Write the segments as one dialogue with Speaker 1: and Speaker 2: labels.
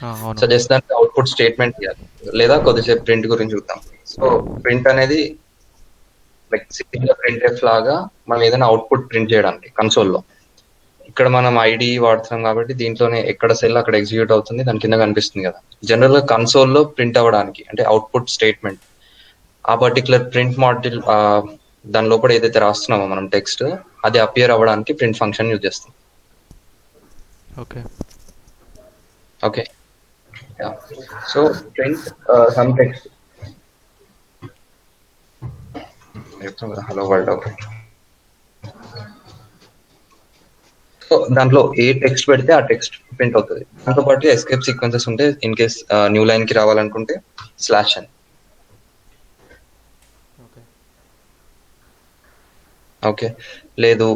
Speaker 1: అవును.
Speaker 2: So just దానికి output statement ఇవ్వాలి, లేదా కొద్దిసేపు ప్రింట్ గురించి చూద్దాం. సో ప్రింట్ అనేది లైక్ సింపుల్ ప్రింట్ఎఫ్ లాగా మనం ఏదైనా అవుట్పుట్ ప్రింట్ చేయడానికి కన్సోల్లో. ఇక్కడ మనం ఐడి వాడుతున్నాం కాబట్టి దీంట్లోనే ఎక్కడ సెల్ అక్కడ ఎగ్జిక్యూట్ అవుతుంది, దాని కింద కనిపిస్తుంది కదా. జనరల్ గా కన్సోల్లో ప్రింట్ అవ్వడానికి అంటే అవుట్పుట్ స్టేట్మెంట్ ఆ పర్టికులర్ ప్రింట్ మాడ్యూల్ దాని లోపల ఏదైతే రాస్తున్నామో మనం టెక్స్ట్, అది అపియర్ అవ్వడానికి ప్రింట్ ఫంక్షన్ యూజ్ చేస్తాం.
Speaker 1: Okay.
Speaker 2: Okay. So print some text hello world. Okay. So దాంట్లో ఏ టెక్స్ట్ పెడితే ఆ టెక్స్ట్ ప్రింట్ అవుతుంది. దాంతో పాటు ఎస్కేప్ సీక్వెన్సెస్ ఉంటే ఇన్ కేస్ న్యూ లైన్ కి రావాలనుకుంటే స్లాష్ అని.
Speaker 1: ఓకే.
Speaker 2: ఓకే. లేదు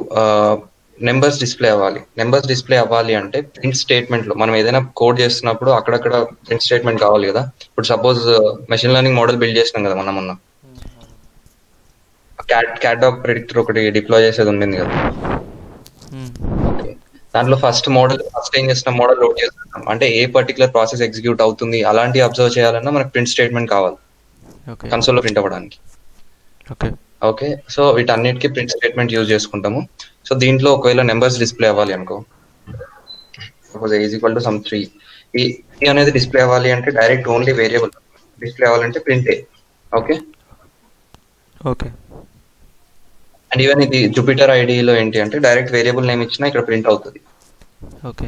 Speaker 2: నెంబర్స్ డిస్ప్లే అవ్వాలి. నెంబర్స్ డిస్ప్లే అవ్వాలి అంటే ప్రింట్ స్టేట్మెంట్ లో మనం ఏదైనా కోడ్ చేస్తున్నప్పుడు అక్కడక్కడ ప్రింట్ స్టేట్మెంట్ కావాలి కదా. ఇప్పుడు suppose machine learning model build చేసినాం కదా మొన్న
Speaker 1: అవును.
Speaker 2: క్యాట్ డాగ్ ప్రిడిక్టర్ ఒకటి డిప్లాయ్ చేసేది ఉండింది కదా. ఓకే. దాంట్లో ఫస్ట్ ఏం చేసిన మోడల్ లోడ్ చేస్తున్నాం అంటే ఏ పర్టికులర్ ప్రాసెస్ ఎగ్జిక్యూట్ అవుతుంది అలాంటి అబ్జర్వ్ చేయాలన్నా మనకి ప్రింట్ స్టేట్మెంట్ కావాలి
Speaker 1: ఓకే.
Speaker 2: కన్సోల్లో ప్రింట్ అవ్వడానికి.
Speaker 1: ఓకే.
Speaker 2: ఓకే. సో వీటన్నిటికీ ప్రింట్ స్టేట్మెంట్ యూజ్ చేసుకుంటాము. సో దీంట్లో ఒకవేళ నెంబర్స్ డిస్ప్లే అవ్వాలి అనుకో, suppose is equal to some 3, ఈ 3 అనేది డిస్ప్లే అవ్వాలి అంటే డైరెక్ట్ ఓన్లీ వేరియబుల్ డిస్ప్లే అవ్వాలంటే print A. Okay.
Speaker 1: Okay.
Speaker 2: And even ఇది జూపిటర్ ఐడిలో ఏంటి అంటే డైరెక్ట్ వేరియబుల్ నేమ్ ఇచ్చినా ఇక్కడ ప్రింట్ అవుతుంది,
Speaker 1: ఓకే.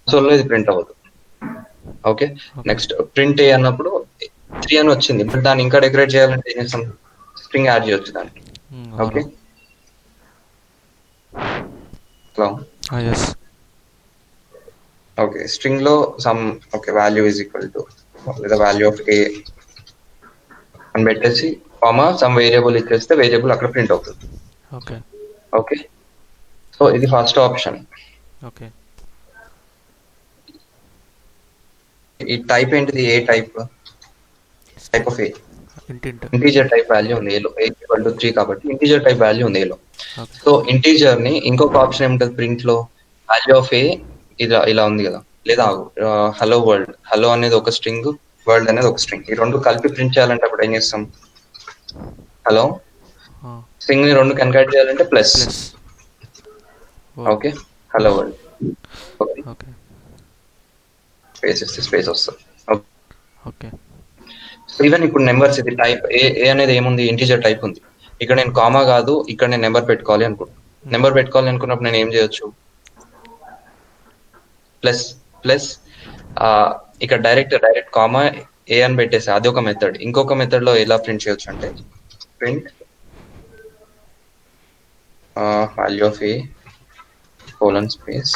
Speaker 2: కన్సోల్లో ఇది ప్రింట్ అవ్వదు. ఓకే. నెక్స్ట్ ప్రింట్ ఏ అన్నప్పుడు 3 అని వచ్చింది, బట్ దాన్ని ఇంకా డెకరేట్ చేయాలంటే ఏం చేస్తాం, స్ట్రింగ్ యాడ్ చేయొచ్చు దానికి. Okay. Hello.
Speaker 1: Yes.
Speaker 2: Okay. String లో some value is equal to లేదా వాల్యూ ఆఫ్ ఏ అని పెట్టేసి కామా సమ్ వేరియబుల్ ఇచ్చేస్తే వేరియబుల్ అక్కడ ప్రింట్ అవుతుంది.
Speaker 1: ఓకే.
Speaker 2: ఓకే. సో ఇది ఫస్ట్ ఆప్షన్.
Speaker 1: ఓకే.
Speaker 2: ఈ టైప్ ఏంటిది, A type of A
Speaker 1: int.
Speaker 2: Integer type value ఉంది ఏలో, ఏ ఈక్వల్ టు 3 కాబట్టి ఇంటీజర్ టైప్ వాల్యూ ఉంది ఏలో.
Speaker 1: ఓకే.
Speaker 2: సో ఇంటీజర్ ని ఇంకొక ఆప్షన్ ఏముంటుంది ప్రింట్ లో, వాల్యూ ఆఫ్ ఏ ఇలా ఉంది కదా, లేదా హలో వరల్డ్, హలో అనేది ఒక స్ట్రింగ్, వరల్డ్ అనేది ఒక స్ట్రింగ్, ఈ రెండు కలిపి ప్రింట్ చేయాలంటే అప్పుడు ఏం చేస్తాం, హలో స్ట్రింగ్ ని రెండు కన్వర్ట్ చేయాలంటే plus. Okay. Hello world.
Speaker 1: Okay.
Speaker 2: Space ఇస్తే స్పేస్ వస్తుంది.
Speaker 1: ఓకే.
Speaker 2: సో ఈవెన్ ఇప్పుడు నెంబర్స్ ఇది టైప్ ఏ అనేది ఏముంది, ఇంటీజర్ టైప్ ఉంది. ఇక్కడ నేను కామా కాదు, ఇక్కడ నేను నెంబర్ పెట్టుకోవాలి అనుకుంటున్నాను. నెంబర్ పెట్టుకోవాలి అనుకున్నప్పుడు నేను ఏం చేయొచ్చు, ప్లస్ ఇక్కడ డైరెక్ట్ కామా ఏ అని పెట్టేసి అది ఒక మెథడ్. ఇంకొక మెథడ్ లో ఎలా ప్రింట్ చేయొచ్చు అంటే print value of A colon space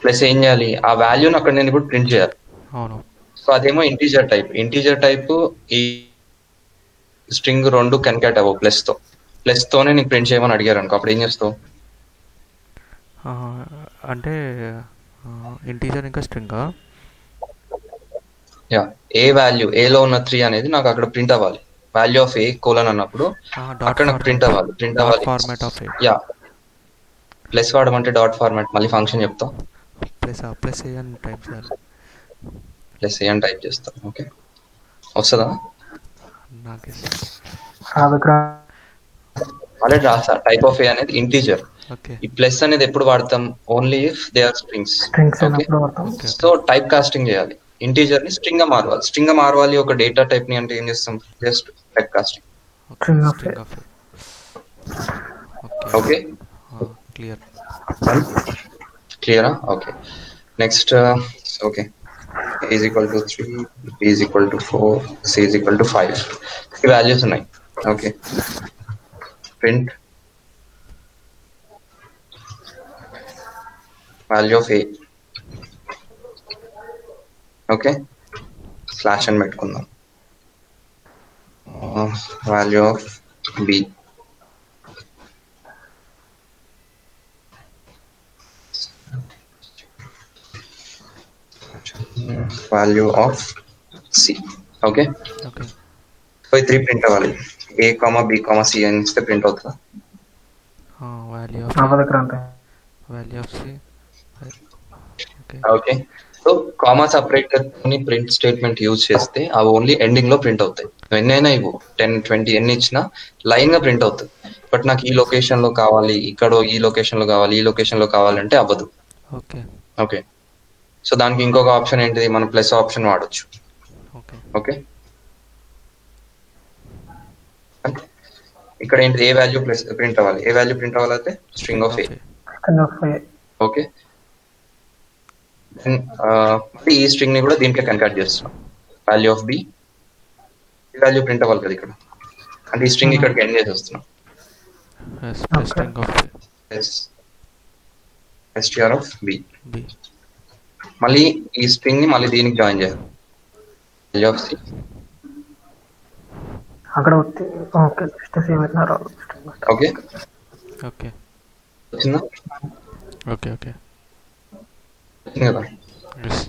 Speaker 2: plus ఏం చేయాలి, ఆ వాల్యూని అక్కడ నేను ఇప్పుడు ప్రింట్ చేయాలి.
Speaker 1: అవును.
Speaker 2: సో అదేమో ఇంటీజర్ టైప్ ఈ స్ట్రింగ్ రెండు కన్కాట్ అవ్వవు ప్లస్ తోనే నీకు ప్రింట్ చేయమని అడిగారు అనుకో, అప్పుడు ఏం చేస్తావు,
Speaker 1: అంటే ఇంటీజర్ ఇంకా స్ట్రింగా,
Speaker 2: ఏ వాల్యూ ఏలో ఉన్న 3 అనేది నాకు అక్కడ ప్రింట్ అవ్వాలి, వాల్యూ ఆఫ్ ఏ కోలన్ అన్నప్పుడు అక్కడ నాకు ప్రింట్ అవ్వాలి.
Speaker 1: Format of A.
Speaker 2: Yeah, plus వాడమంటే డాట్ ఫార్మాట్, మళ్ళీ ఫంక్షన్ చెప్తాం,
Speaker 1: ప్లస్ ఏ అని టైప్ చేయాలి,
Speaker 2: ప్లస్ ఏ అని టైప్ చేస్తాం. ఓకే. వస్తుందా,
Speaker 1: నాకు
Speaker 2: ఆల్రెడీ రాసా, టైప్ ఆఫ్ ఏ అనేది ఇంటీజర్.
Speaker 1: ఓకే.
Speaker 2: ఈ ప్లస్ అనేది ఎప్పుడు వాడతాం, only if they are strings. Okay. So type casting చేయాలి, ఇంటీజర్ ని స్ట్రింగ్ గా మారవాలి ఒక డేటా టైప్ ని అంటే ఏం చేస్తాం, జస్ట్ టైప్ కాస్టింగ్. ఓకే. క్లియరా. Okay. Next okay, is equal to 3, is equal to 4, C is equal to 5 ఈ వాల్యూస్ ఉన్నాయి. Okay. Print value of A. Okay. Slash అని పెట్టుకుందాం, value of B, value of C. Okay. So ఈ 3 print అవ్వాలి, A comma B comma C అని ఇస్తే print అవుతుందా,
Speaker 1: value of C.
Speaker 2: Okay. So comma separator print statement use చేస్తే అవి only ending లో ప్రింట్ అవుతాయి. ఎన్నైనా ఇవ్వు 10, 20 ఎన్ని ఇచ్చినా లైన్ గా ప్రింట్ అవుతుంది. బట్ నాకు ఈ లొకేషన్ లో కావాలి, ఇక్కడ ఈ లొకేషన్ లో కావాలి, ఈ లొకేషన్ లో కావాలంటే అవ్వదు.
Speaker 1: ఓకే
Speaker 2: ఓకే, సో దానికి ఇంకొక ఆప్షన్ ఏంటిది, మనం ప్లస్ ఆప్షన్ వాడచ్చు.
Speaker 1: ఓకే
Speaker 2: ఓకే, ఇక్కడ ఏంటి, ఏ వాల్యూ ప్లస్ ప్రింట్ అవ్వాలి, ఏ వాల్యూ ప్రింట్ అవ్వాలంటే స్ట్రింగ్ ఆఫ్ ఏ. ఓకే, ఈ స్ట్రింగ్ ని కూడా దీంట్లో కన్వర్ట్ చేస్తున్నాం. వాల్యూ ఆఫ్ బి, ఈ వాల్యూ ప్రింట్ అవ్వాలి కదా ఇక్కడ, అంటే ఈ స్ట్రింగ్ ఇక్కడికి ఎండ్ చేసి వస్తున్నాం.
Speaker 1: String of
Speaker 2: str of B.
Speaker 1: B.
Speaker 2: మళ్ళీ ఈ స్ట్రింగ్ ని మళ్ళీ దీనికి జాయిన్ చేయాలి. వాల్యూ ఆఫ్ సి
Speaker 3: అక్కడ ఓకే
Speaker 2: ఓకే
Speaker 1: ఓకే
Speaker 2: వచ్చిందా?
Speaker 1: ఓకే ఓకే
Speaker 2: వచ్చింది కదా.
Speaker 1: ఎస్.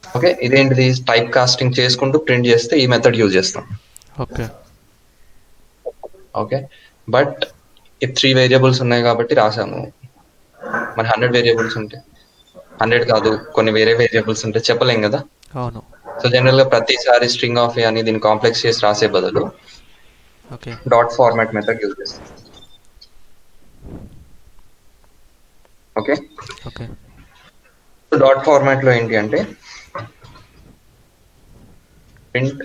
Speaker 2: ఓకే, ఇదేంటిది, టైప్ కాస్టింగ్ చేసుకుంటూ ప్రింట్ చేస్తే ఈ మెథడ్ యూజ్ చేస్తాం.
Speaker 1: ఓకే
Speaker 2: ఓకే, బట్ ఈ 3 వేరియబుల్స్ ఉన్నాయి కాబట్టి రాసాము. మరి 100 వేరియబుల్స్ ఉంటే 100 కాదు, కొన్ని వేరే వేరియబుల్స్ ఉంటే చెప్పలేం కదా.
Speaker 1: అవును.
Speaker 2: సో జనరల్ గా ప్రతిసారి స్ట్రింగ్ ఆఫ్ ఏ అని దీన్ని కాంప్లెక్స్ చేసి రాసే బదులు
Speaker 1: okay
Speaker 2: dot format method use చేస్తాం. ఓకే,
Speaker 1: ఓకే
Speaker 2: డాట్ ఫార్మాట్ లో ఏంటి అంటే ప్రింట్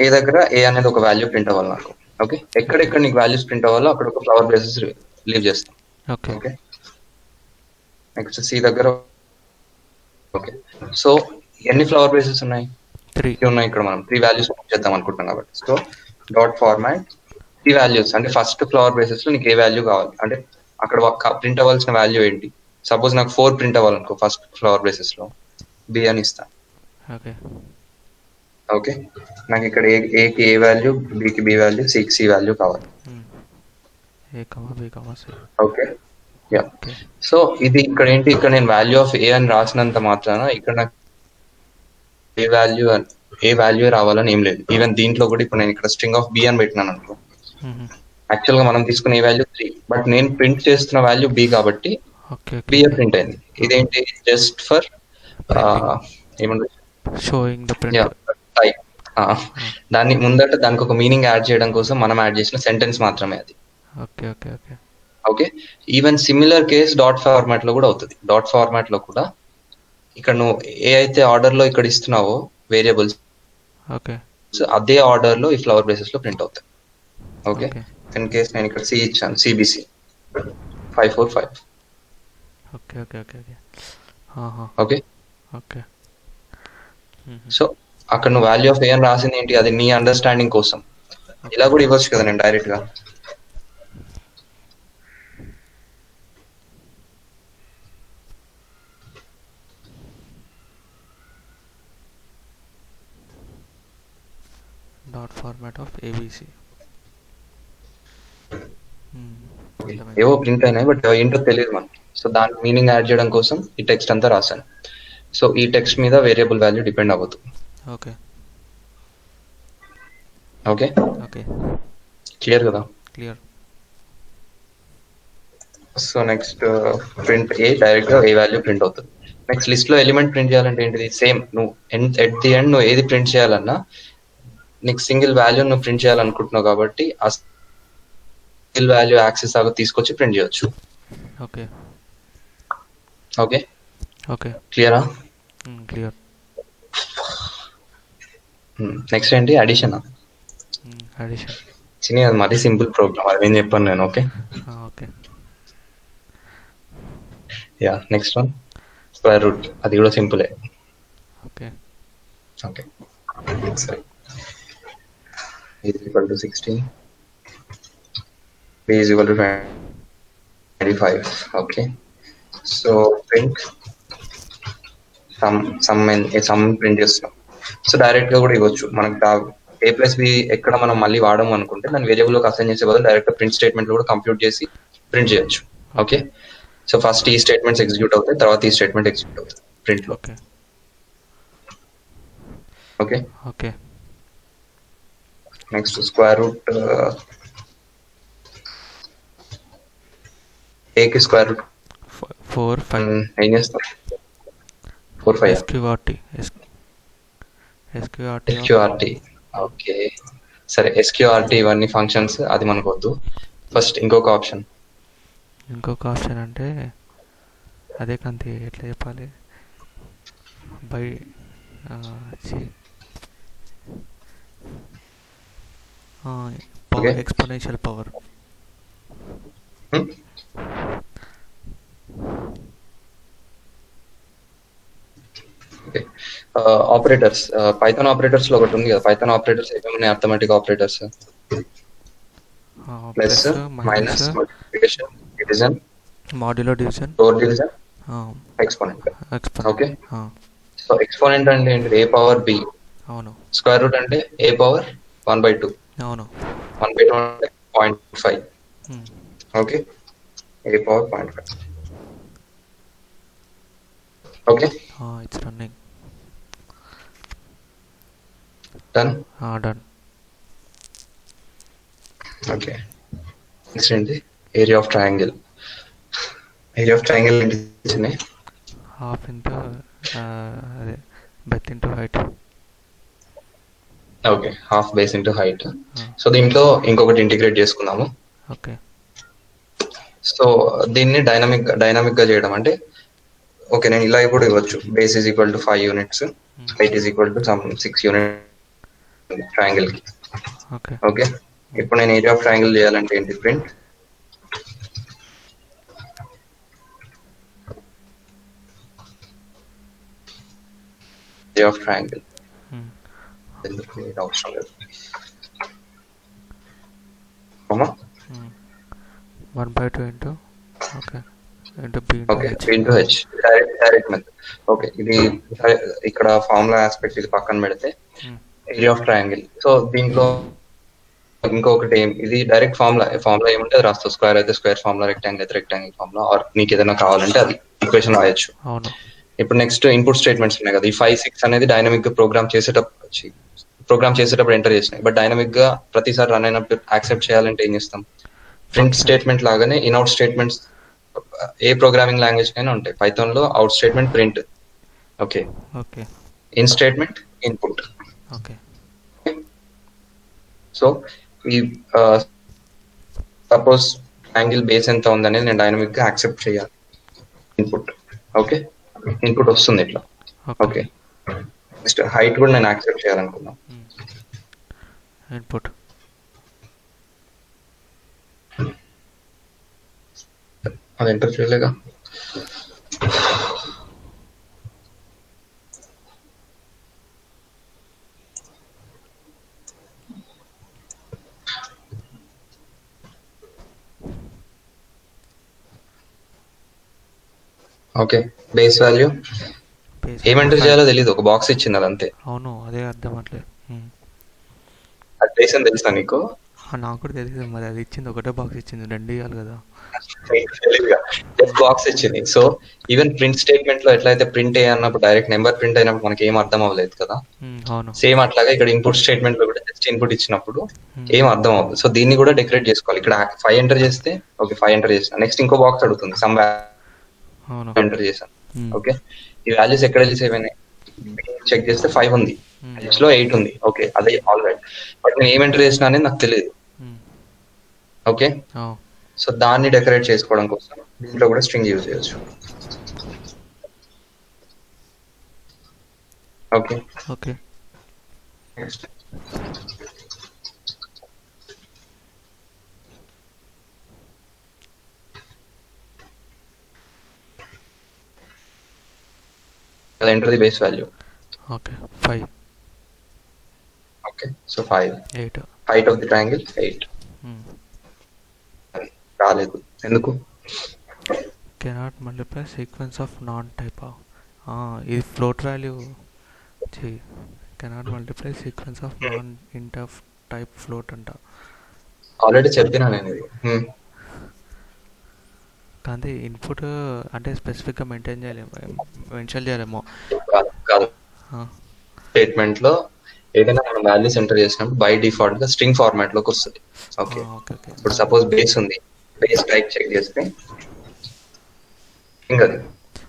Speaker 2: ఏ దగ్గర ఏ అనేది ఒక వాల్యూ ప్రింట్ అవ్వాలి నాకు. ఓకే, ఎక్కడెక్కడ నీకు వాల్యూస్ ప్రింట్ అవ్వాలో అక్కడ ఒక ఫ్లవర్ బేసిస్ లీవ్ చేస్తాం.
Speaker 1: ఓకే
Speaker 2: ఓకే, నెక్స్ట్ సి దగ్గర. ఓకే, సో ఎన్ని ఫ్లవర్ బేసెస్ ఉన్నాయి?
Speaker 1: 3
Speaker 2: ఉన్నాయి. ఇక్కడ మనం 3 వాల్యూస్ చేద్దాం అనుకుంటున్నాం కాబట్టి, సో డాట్ ఫార్మాట్ 3 వాల్యూస్ అంటే ఫస్ట్ ఫ్లవర్ బేసెస్ లో నీకు ఏ వాల్యూ కావాలి, అంటే అక్కడ ప్రింట్ అవ్వాల్సిన వాల్యూ ఏంటి. సపోజ్ నాకు 4 ప్రింట్ అవ్వాలనుకో ఫస్ట్ ఫ్లవర్ బేసెస్ లో, బి అని ఇస్తాను.
Speaker 1: ఓకే
Speaker 2: ఓకే, నాకు ఇక్కడ ఏకి ఏ వాల్యూ, బికి బి వాల్యూ, సికి సి వాల్యూ కావాలి.
Speaker 1: A comma B comma C.
Speaker 2: Okay, yeah. So ఇది ఇక్కడ ఏంటి, ఇక్కడ నేను వాల్యూ ఆఫ్ ఏ అని రాసినంత మాత్రాన ఇక్కడ నాకు ఏ వాల్యూ రావాలని ఏం లేదు. ఈవెన్ దీంట్లో కూడా ఇప్పుడు నేను ఇక్కడ స్ట్రింగ్ ఆఫ్ బి అని పెట్టినాను అనుకో, యాక్చువల్ గా మనం తీసుకునే వాల్యూ 3, బట్ నేను ప్రింట్ చేస్తున్న వాల్యూ బి కాబట్టి బి ప్రింట్ అయింది. ఇదేంటి, జస్ట్ ఫర్ ఏమంటారు,
Speaker 1: షోయింగ్ ద ప్రింట్
Speaker 2: టైప్. దాన్ని ముందట దానికి ఒక మీనింగ్ యాడ్ చేయడం కోసం మనం యాడ్ చేసిన సెంటెన్స్ మాత్రమే అది.
Speaker 1: Okay okay okay
Speaker 2: okay, even similar case dot format లో కూడా అవుతుంది. డాట్ ఫార్మాట్ లో కూడా ఇక్కడ నువ్వు ఏ అయితే ఆర్డర్ లో ఇక్కడ ఇస్తున్నావో వేరియబుల్స్,
Speaker 1: ఓకే
Speaker 2: అదే ఆర్డర్ లో ఈ ఫ్లవర్ బేసెస్ లో ప్రింట్ అవుతాయి. ఓకే, ఇన్ కేస్ నేను ఇక్కడ సి ఇచ్చాను, CBC 545.
Speaker 1: Okay okay okay okay
Speaker 2: okay
Speaker 1: okay.
Speaker 2: So అక్కడ నువ్వు వాల్యూ ఆఫ్ ఏ అని రాసింది ఏంటి, అది నీ అండర్స్టాండింగ్ కోసం. ఇలా కూడా ఇవ్వచ్చు కదా నేను డైరెక్ట్ గా.
Speaker 1: Dot format of A B C.
Speaker 2: ఏవో ప్రింట్ అయినాయి, బట్ ఏంటో తెలియదు మనకి. సో దాని మీనింగ్ యాడ్ చేయడం కోసం ఈ టెక్స్ట్ అంతా రాశాను. సో ఈ టెక్స్ట్ మీద వేరియబుల్ వాల్యూ డిపెండ్ అవ్వదు.
Speaker 1: ఓకే
Speaker 2: ఓకే
Speaker 1: ఓకే
Speaker 2: క్లియర్ కదా.
Speaker 1: క్లియర్.
Speaker 2: సో నెక్స్ట్ ప్రింట్ ఏ, డైరెక్ట్ గా ఏ వాల్యూ ప్రింట్ అవుతుంది. నెక్స్ట్ లిస్ట్ లో ఎలిమెంట్ ప్రింట్ చేయాలంటే ఏంటిది, సేమ్. నువ్వు ఎట్ ది ఎండ్ నువ్వు ఏది ప్రింట్ చేయాలన్నా నీకు సింగిల్ వాల్యూ నువ్వు ప్రింట్ చేయాలనుకుంటున్నావు కాబట్టి ఆ సింగిల్ వాల్యూ యాక్సెస్ ఆగా తీసుకొచ్చి ప్రింట్ చేయొచ్చు.
Speaker 1: ఓకే
Speaker 2: ఓకే
Speaker 1: ఓకే
Speaker 2: క్లియరా.
Speaker 1: క్లియర్.
Speaker 2: నెక్స్ట్ ఏంటి, అడిషన్.
Speaker 1: అడిషన్
Speaker 2: చిన్న, అది మరీ సింపుల్ ప్రోగ్రామ్, అది నేను చెప్పాను నేను. Okay
Speaker 1: okay
Speaker 2: yeah. Next one square root, అది కూడా సింపులే.
Speaker 1: ఓకే
Speaker 2: ఓకే సరే, is equal to 16, b is equal to 25. Okay, so print sum print చేస్తాం. సో డైరెక్ట్ గా కూడా ఇవ్వచ్చు మనకు ఏ ప్లస్ బి ఎక్కడ మనం మళ్ళీ వాడము అనుకుంటే దాన్ని వేరియబుల్లోకి అసైన్ చేసే బదులు డైరెక్ట్ ప్రింట్ స్టేట్మెంట్ కూడా కంప్యూట్ చేసి ప్రింట్ చేయొచ్చు. ఓకే, సో ఫస్ట్ ఈ స్టేట్మెంట్స్ ఎగ్జిక్యూట్ అవుతాయి, తర్వాత ఈ స్టేట్మెంట్ ఎగ్జిక్యూట్ అవుతుంది ప్రింట్ లో.
Speaker 1: Okay
Speaker 2: okay,
Speaker 1: okay
Speaker 2: next square root ఏకి స్క్వేర్ రూట్
Speaker 1: 4 5
Speaker 2: ఏం చేస్తాం? 4 5
Speaker 1: SQRT
Speaker 2: SQRT. ఓకే సరే, SQRT ఇవన్నీ ఫంక్షన్స్ అది మనకు వద్దు. ఫస్ట్ ఇంకొక ఆప్షన్
Speaker 1: అంటే అదే కంతి ఎట్లా చెప్పాలి, by power, exponential power.
Speaker 2: Operators, Python operators లో ఒకటి ఉంది కదా, పైథాన్ ఆపరేటర్స్ ఏమేమి arithmetic operators? Plus, minus, multiplication, division,
Speaker 1: modulo division,
Speaker 2: lower division, exponent. Okay, so exponent అంటే ఏంటి? A power B.
Speaker 1: అవును.
Speaker 2: స్క్వేర్ రూట్ అంటే ఏ పవర్ 1/2.
Speaker 1: అవును.
Speaker 2: 1/2 అంటే 0.5. Okay, A power 0.5. Okay,
Speaker 1: it's running.
Speaker 2: Done.
Speaker 1: Done.
Speaker 2: Okay, next ఏంటి? Area of triangle. Area of triangle ఏంటి?
Speaker 1: Half into అదే Beth into height.
Speaker 2: Okay, half base into height. So దీంట్లో ఇంకొకటి integrate చేసుకుందాము.
Speaker 1: Okay,
Speaker 2: so దీన్ని dynamic గా చేయడం అంటే, ఓకే నేను ఇలా కూడా ఇవ్వచ్చు. Base is equal to 5 units, height is equal to some 6 unit triangle కి. ఓకే, ఇప్పుడు నేను ఏరియా ఆఫ్ ట్రయాంగిల్ చేయాలంటే ఏంటి? Print area of triangle. ఎందుకు ఇది అవసరం లేదు.
Speaker 1: 1/2 into into B
Speaker 2: into H, direct method. Okay, ఇది ఇక్కడ ఫార్ములా ఆస్పెక్ట్ ఇది పక్కన పెడితే ఏరియా ఆఫ్ ట్రయాంగిల్. సో దీంట్లో ఇంకొకటి ఇది డైరెక్ట్ ఫార్ములా ఏమంటే అది రాస్తావు. స్క్వేర్ అయితే స్క్వేర్ ఫార్ములా, రెక్టాంగిల్ అయితే రెక్టాంగిల్ ఫార్ములా, ఆర్ నీకు ఏదైనా కావాలంటే అది ఈక్వేషన్ రాయొచ్చు. ఇప్పుడు నెక్స్ట్ ఇన్పుట్ స్టేట్మెంట్స్ ఉన్నాయి కదా, ఈ 5 6 అనేది డైనమిక్ గా ప్రోగ్రామ్ చేసేటప్పుడు ఎంటర్ చేసినాయి. బట్ డైనమిక్ గా ప్రతిసారి రన్ అయినప్పుడు యాక్సెప్ట్ చేయాలంటే ఏం చేస్తాం? ప్రింట్ స్టేట్మెంట్ లాగానే ఇన్అవుట్ స్టేట్మెంట్స్ ఏ ప్రోగ్రామింగ్ లాంగ్వేజ్ కైనా ఉంటాయి. పైథాన్ లో out statement print. Okay, in statement input. So ఈ సపోజ్ యాంగిల్ బేస్ ఎంత ఉందనేది నేను డైనమిక్ గా యాక్సెప్ట్ చేయాలి. ఇన్పుట్. ఓకే, ఇన్పుట్ వస్తుంది ఇట్లా. ఓకే, నెక్స్ట్ హైట్ కూడా నేను యాక్సెప్ట్ చేయాలనుకున్నాను.
Speaker 1: ఇన్పుట్
Speaker 2: అది ఎంటర్ చేయలేగా. ఓకే, బేస్ వాల్యూ ఏం ఎంటర్ చేయాలో తెలియదు, ఒక బాక్స్ ఇచ్చింది అది అంతే.
Speaker 1: అవును, అదే అర్థం అట్లేదు.
Speaker 2: అది బేస్ అని తెలుసా నీకు?
Speaker 1: నాకు కూడా తెలియదు మరి, అది ఇచ్చింది ఒకటే బాక్స్ ఇచ్చింది, 2 ఇవ్వాలి కదా.
Speaker 2: బాక్స్ ఇచ్చింది. సో ఈవెన్ ప్రింట్ స్టేట్మెంట్ లో ఎట్లయితే ప్రింట్ అన్నప్పుడు డైరెక్ట్ నెంబర్ ప్రింట్ అయినప్పుడు మనకి ఏం అర్థం అవ్వలేదు కదా, సేమ్ అట్లాగా ఇక్కడ ఇన్పుట్ స్టేట్మెంట్ లో కూడా జస్ట్ ఇన్పుట్ ఇచ్చినప్పుడు ఏం అర్థం అవ్వదు. సో దీన్ని కూడా డెకరేట్ చేసుకోవాలి. ఇక్కడ 5 ఎంటర్ చేస్తే ఓకే 5 ఎంటర్ చేసిన, నెక్స్ట్ ఇంకో బాక్స్ అడుగుతుంది సమ్ ఎంటర్ చేశాను. ఓకే, ఈ వాల్యూస్ ఎక్కడ రిలీజ్ అయిపోయినాయి చెక్ చేస్తే 5 ఉంది, హెచ్ లో 8 ఉంది. ఓకే, అదే ఆల్ రైట్. బట్ నేను ఏం ఎంటర్ చేసిన అనేది నాకు తెలియదు. ఓకే, సో దాన్ని డెకరేట్ చేసుకోవడం కోసం దీంట్లో కూడా స్ట్రింగ్ యూజ్ చేయొచ్చు. Okay
Speaker 1: okay,
Speaker 2: enter the base value.
Speaker 1: Okay, 5.
Speaker 2: Okay, so 5.
Speaker 1: 8.
Speaker 2: Height of the triangle 8. రాలేదు ఎందుకు?
Speaker 1: Cannot multiply sequence of non-type. ఇది float value cannot multiply sequence of non ఇంట్ ఆఫ్ టైప్ ఫ్లోట్ అంట.
Speaker 2: ఆల్రెడీ చెప్పినా నేను ఇది.
Speaker 1: కానీ ఇన్పుట్ అంటే స్పెసిఫిక్గా మెన్షన్ చేయలేమో.
Speaker 2: కాదు స్టేట్మెంట్లో ఏదైనా మనం వాల్యూస్ ఎంటర్ చేసినప్పుడు బై డిఫాల్ట్ గా స్ట్రింగ్ ఫార్మాట్ లోకి వస్తుంది. ఓకే, ఇప్పుడు సపోజ్ బేస్ ఉంది, బేస్ టైప్ చెక్ చేస్తే స్ట్రింగ్ అది.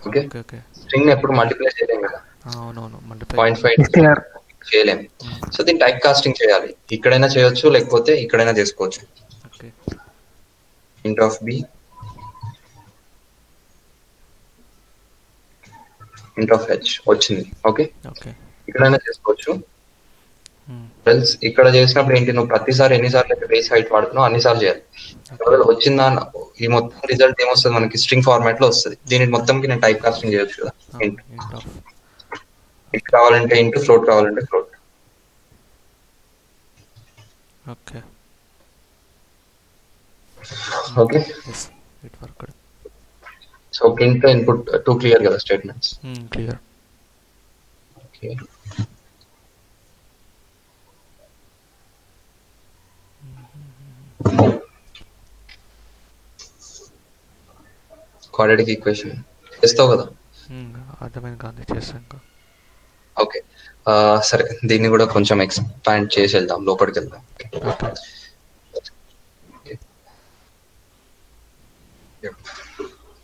Speaker 2: ఓకే, స్ట్రింగ్ ఎప్పుడు మల్టిప్లై చేయలేం కదా,
Speaker 1: అవునవును
Speaker 2: 0.5 చేయలేం. సో దీన్ని టైప్ కాస్టింగ్ చేయాలి. ఇక్కడైనా చేయొచ్చు, లేకపోతే ఇక్కడైనా చేసుకోవచ్చు. Int of B int of H వచ్చింది. ఓకే, ఇక్కడైనా చేసుకోవచ్చు. ఇక్కడ చేసినప్పుడు ఏంటి, నువ్వు ప్రతిసారి ఎన్నిసార్లు బేస్ హైట్ వాడుతున్నావు అన్నిసార్లు చేయాలి. వచ్చిందా ఈ మొత్తం రిజల్ట్ ఏమొస్తుంది మనకి, స్ట్రింగ్ ఫార్మాట్ లో వస్తుంది. దీనికి మొత్తంకి నేను టైప్ కాస్టింగ్ చేయొచ్చు కదా. ఇంట్ కావాలంటే ఇంటూ, ఫ్లోట్ కావాలంటే float.
Speaker 1: Okay
Speaker 2: okay, so print input 2 clear కదా statements.
Speaker 1: Clear.
Speaker 2: Okay, quadratic equation చేస్తావు కదా,
Speaker 1: అర్థమైంది కాదు చేస్తాను.
Speaker 2: ఓకే, సరే దీన్ని కూడా కొంచెం ఎక్స్పాండ్ చేసి వెళ్దాం, లోపలికి వెళ్దాం.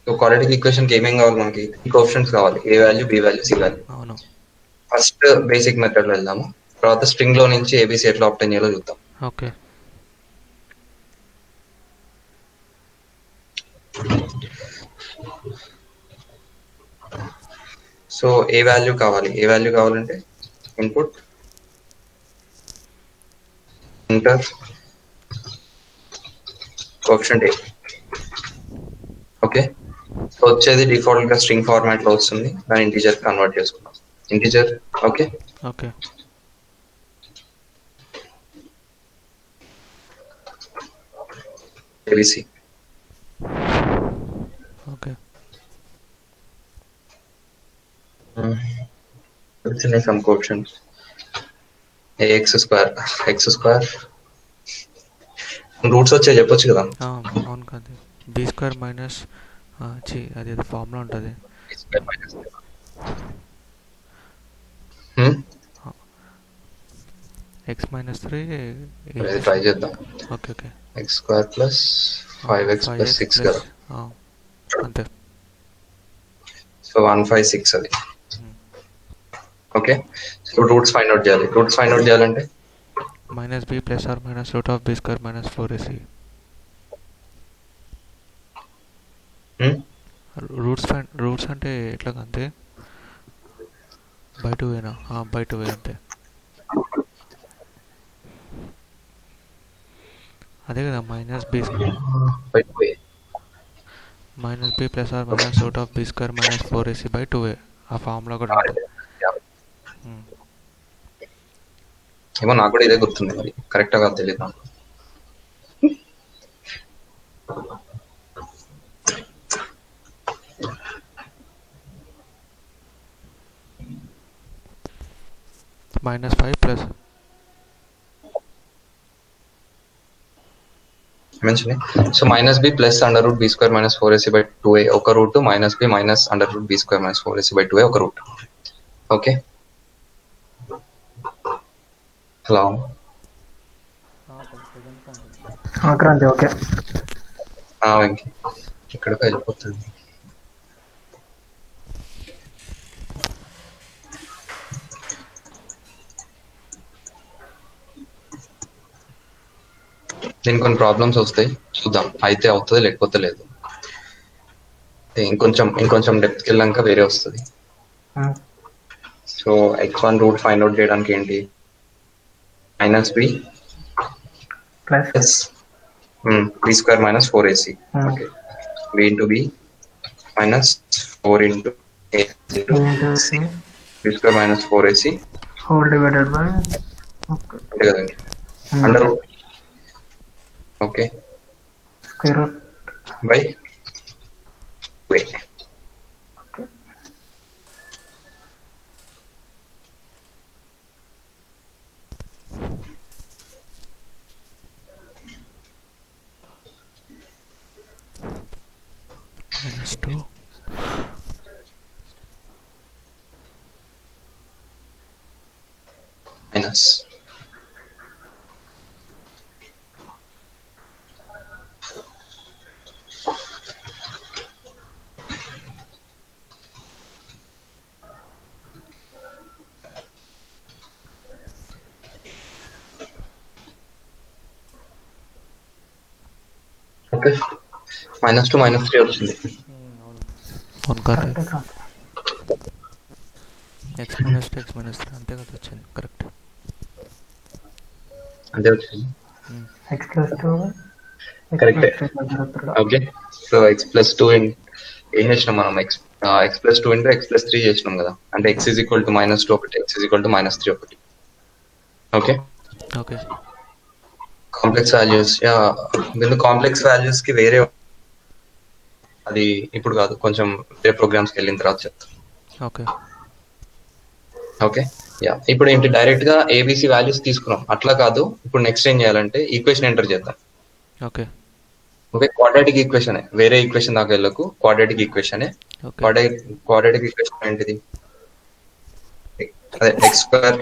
Speaker 2: సో క్వాడ్రాటిక్ ఈక్వేషన్ కి ఏమేం కావాలి మనకి, కోఎఫిషియంట్స్ కావాలి, A value, B value, C value.
Speaker 1: అవును.
Speaker 2: ఫస్ట్ బేసిక్ మెథడ్ లో వెళ్దాము, తర్వాత స్ట్రింగ్ లో నుంచి ఏబిసి ఎట్లా ఆబ్టైన్ చేయాలో చూద్దాం.
Speaker 1: ఓకే,
Speaker 2: సో ఏ వాల్యూ కావాలంటే input enter coefficient A. Okay, so వచ్చేది డిఫాల్ట్ గా స్ట్రింగ్ ఫార్మాట్ లో వస్తుంది, దాన్ని ఇంటిజర్ కన్వర్ట్ చేసుకున్నాం. Integer. Okay, A B C.
Speaker 1: Okay,
Speaker 2: some coefficients x square roots వచ్చే చెప్పొచ్చు కదా.
Speaker 1: అవును కాదు, బి స్క్వేర్ మైనస్ అది ఫార్ములా ఉంటుంది. ఎక్స్ మైనస్ 3
Speaker 2: ట్రై చేద్దాం.
Speaker 1: Okay,
Speaker 2: X square plus 5x plus 6 కదా,
Speaker 1: అంతే.
Speaker 2: సో 156 అది. Okay, so roots find out చేయాలంటే
Speaker 1: minus B plus or minus root of B square minus 4ac. Roots అంటే ఎట్లా అంతే, బై 2 బై 2 అంతే. అదే కదా, minus B plus or minus root of B square minus 4ac by 2a. ఆ formula కూడా ఉంటుంది.
Speaker 2: ఏమో నాకు కూడా ఇదే గుర్తుంది, మరి కరెక్ట్ గా తెలియదు నాకు.
Speaker 1: -5 plus
Speaker 2: so minus B plus under root B square minus 4ac by 2a ఒక root, minus B minus under root B square minus 4ac by 2a ఒక root. Okay, hello
Speaker 3: Kranti. Okay,
Speaker 2: ఎక్కడికి వెళ్ళిపోతుంది. దీనికి కొన్ని ప్రాబ్లమ్స్ వస్తాయి, చూద్దాం. అయితే అవుతుంది, లేకపోతే లేదు. ఇంకొంచెం డెప్త్కి వెళ్ళాక వేరే వస్తుంది. So x1 route find out చేయడానికి ఏంటి, minus B plus B square minus 4ac. Okay, B into B minus 4 into a B square minus 4ac
Speaker 3: whole divided by
Speaker 2: అంతే కదండి, under root. Okay,
Speaker 3: square root
Speaker 2: by
Speaker 1: -2
Speaker 2: minus okay -2 -3 వచ్చింది.
Speaker 1: అవును కదా.
Speaker 3: కరెక్టే కాదు.
Speaker 1: x - 2 x - 3 అంతే కదా వచ్చింది. కరెక్ట్.
Speaker 2: అంతే వచ్చింది.
Speaker 3: X plus 2 X
Speaker 2: కరెక్టే.
Speaker 3: plus 3 జరుగుతుంది.
Speaker 2: ఓకే సో x+2 ఏం చేసినాం మనం x+2 ఇంటూ x+3 చేసినాం కదా, అంటే x ఈజ్ ఈక్వల్ టు -2 ఒకటి, x ఈజ్ ఈక్వల్ టు -3 ఒకటి. Okay
Speaker 1: okay.
Speaker 2: కాంప్లెక్స్ వాల్యూస్ వీళ్ళు కాంప్లెక్స్ వాల్యూస్ కి వేరే, అది ఇప్పుడు కాదు, కొంచెం వేరే ప్రోగ్రామ్స్కి వెళ్ళిన తర్వాత చెప్తాను.
Speaker 1: ఓకే.
Speaker 2: ఓకే ఇప్పుడు ఏంటి, డైరెక్ట్ గా ఏబిసి వాల్యూస్ తీసుకున్నాం, అట్లా కాదు. ఇప్పుడు నెక్స్ట్ ఏం చేయాలంటే ఈక్వేషన్ ఎంటర్ చేద్దాం.
Speaker 1: ఓకే.
Speaker 2: ఓకే క్వాడ్రాటిక్ ఈక్వేషన్, వేరే ఈక్వేషన్ దాకా వెళ్ళకు, quadratic equation.
Speaker 1: Okay.
Speaker 2: Quadratic equation ఏంటిది, అదే ఎక్స్ స్క్వేర్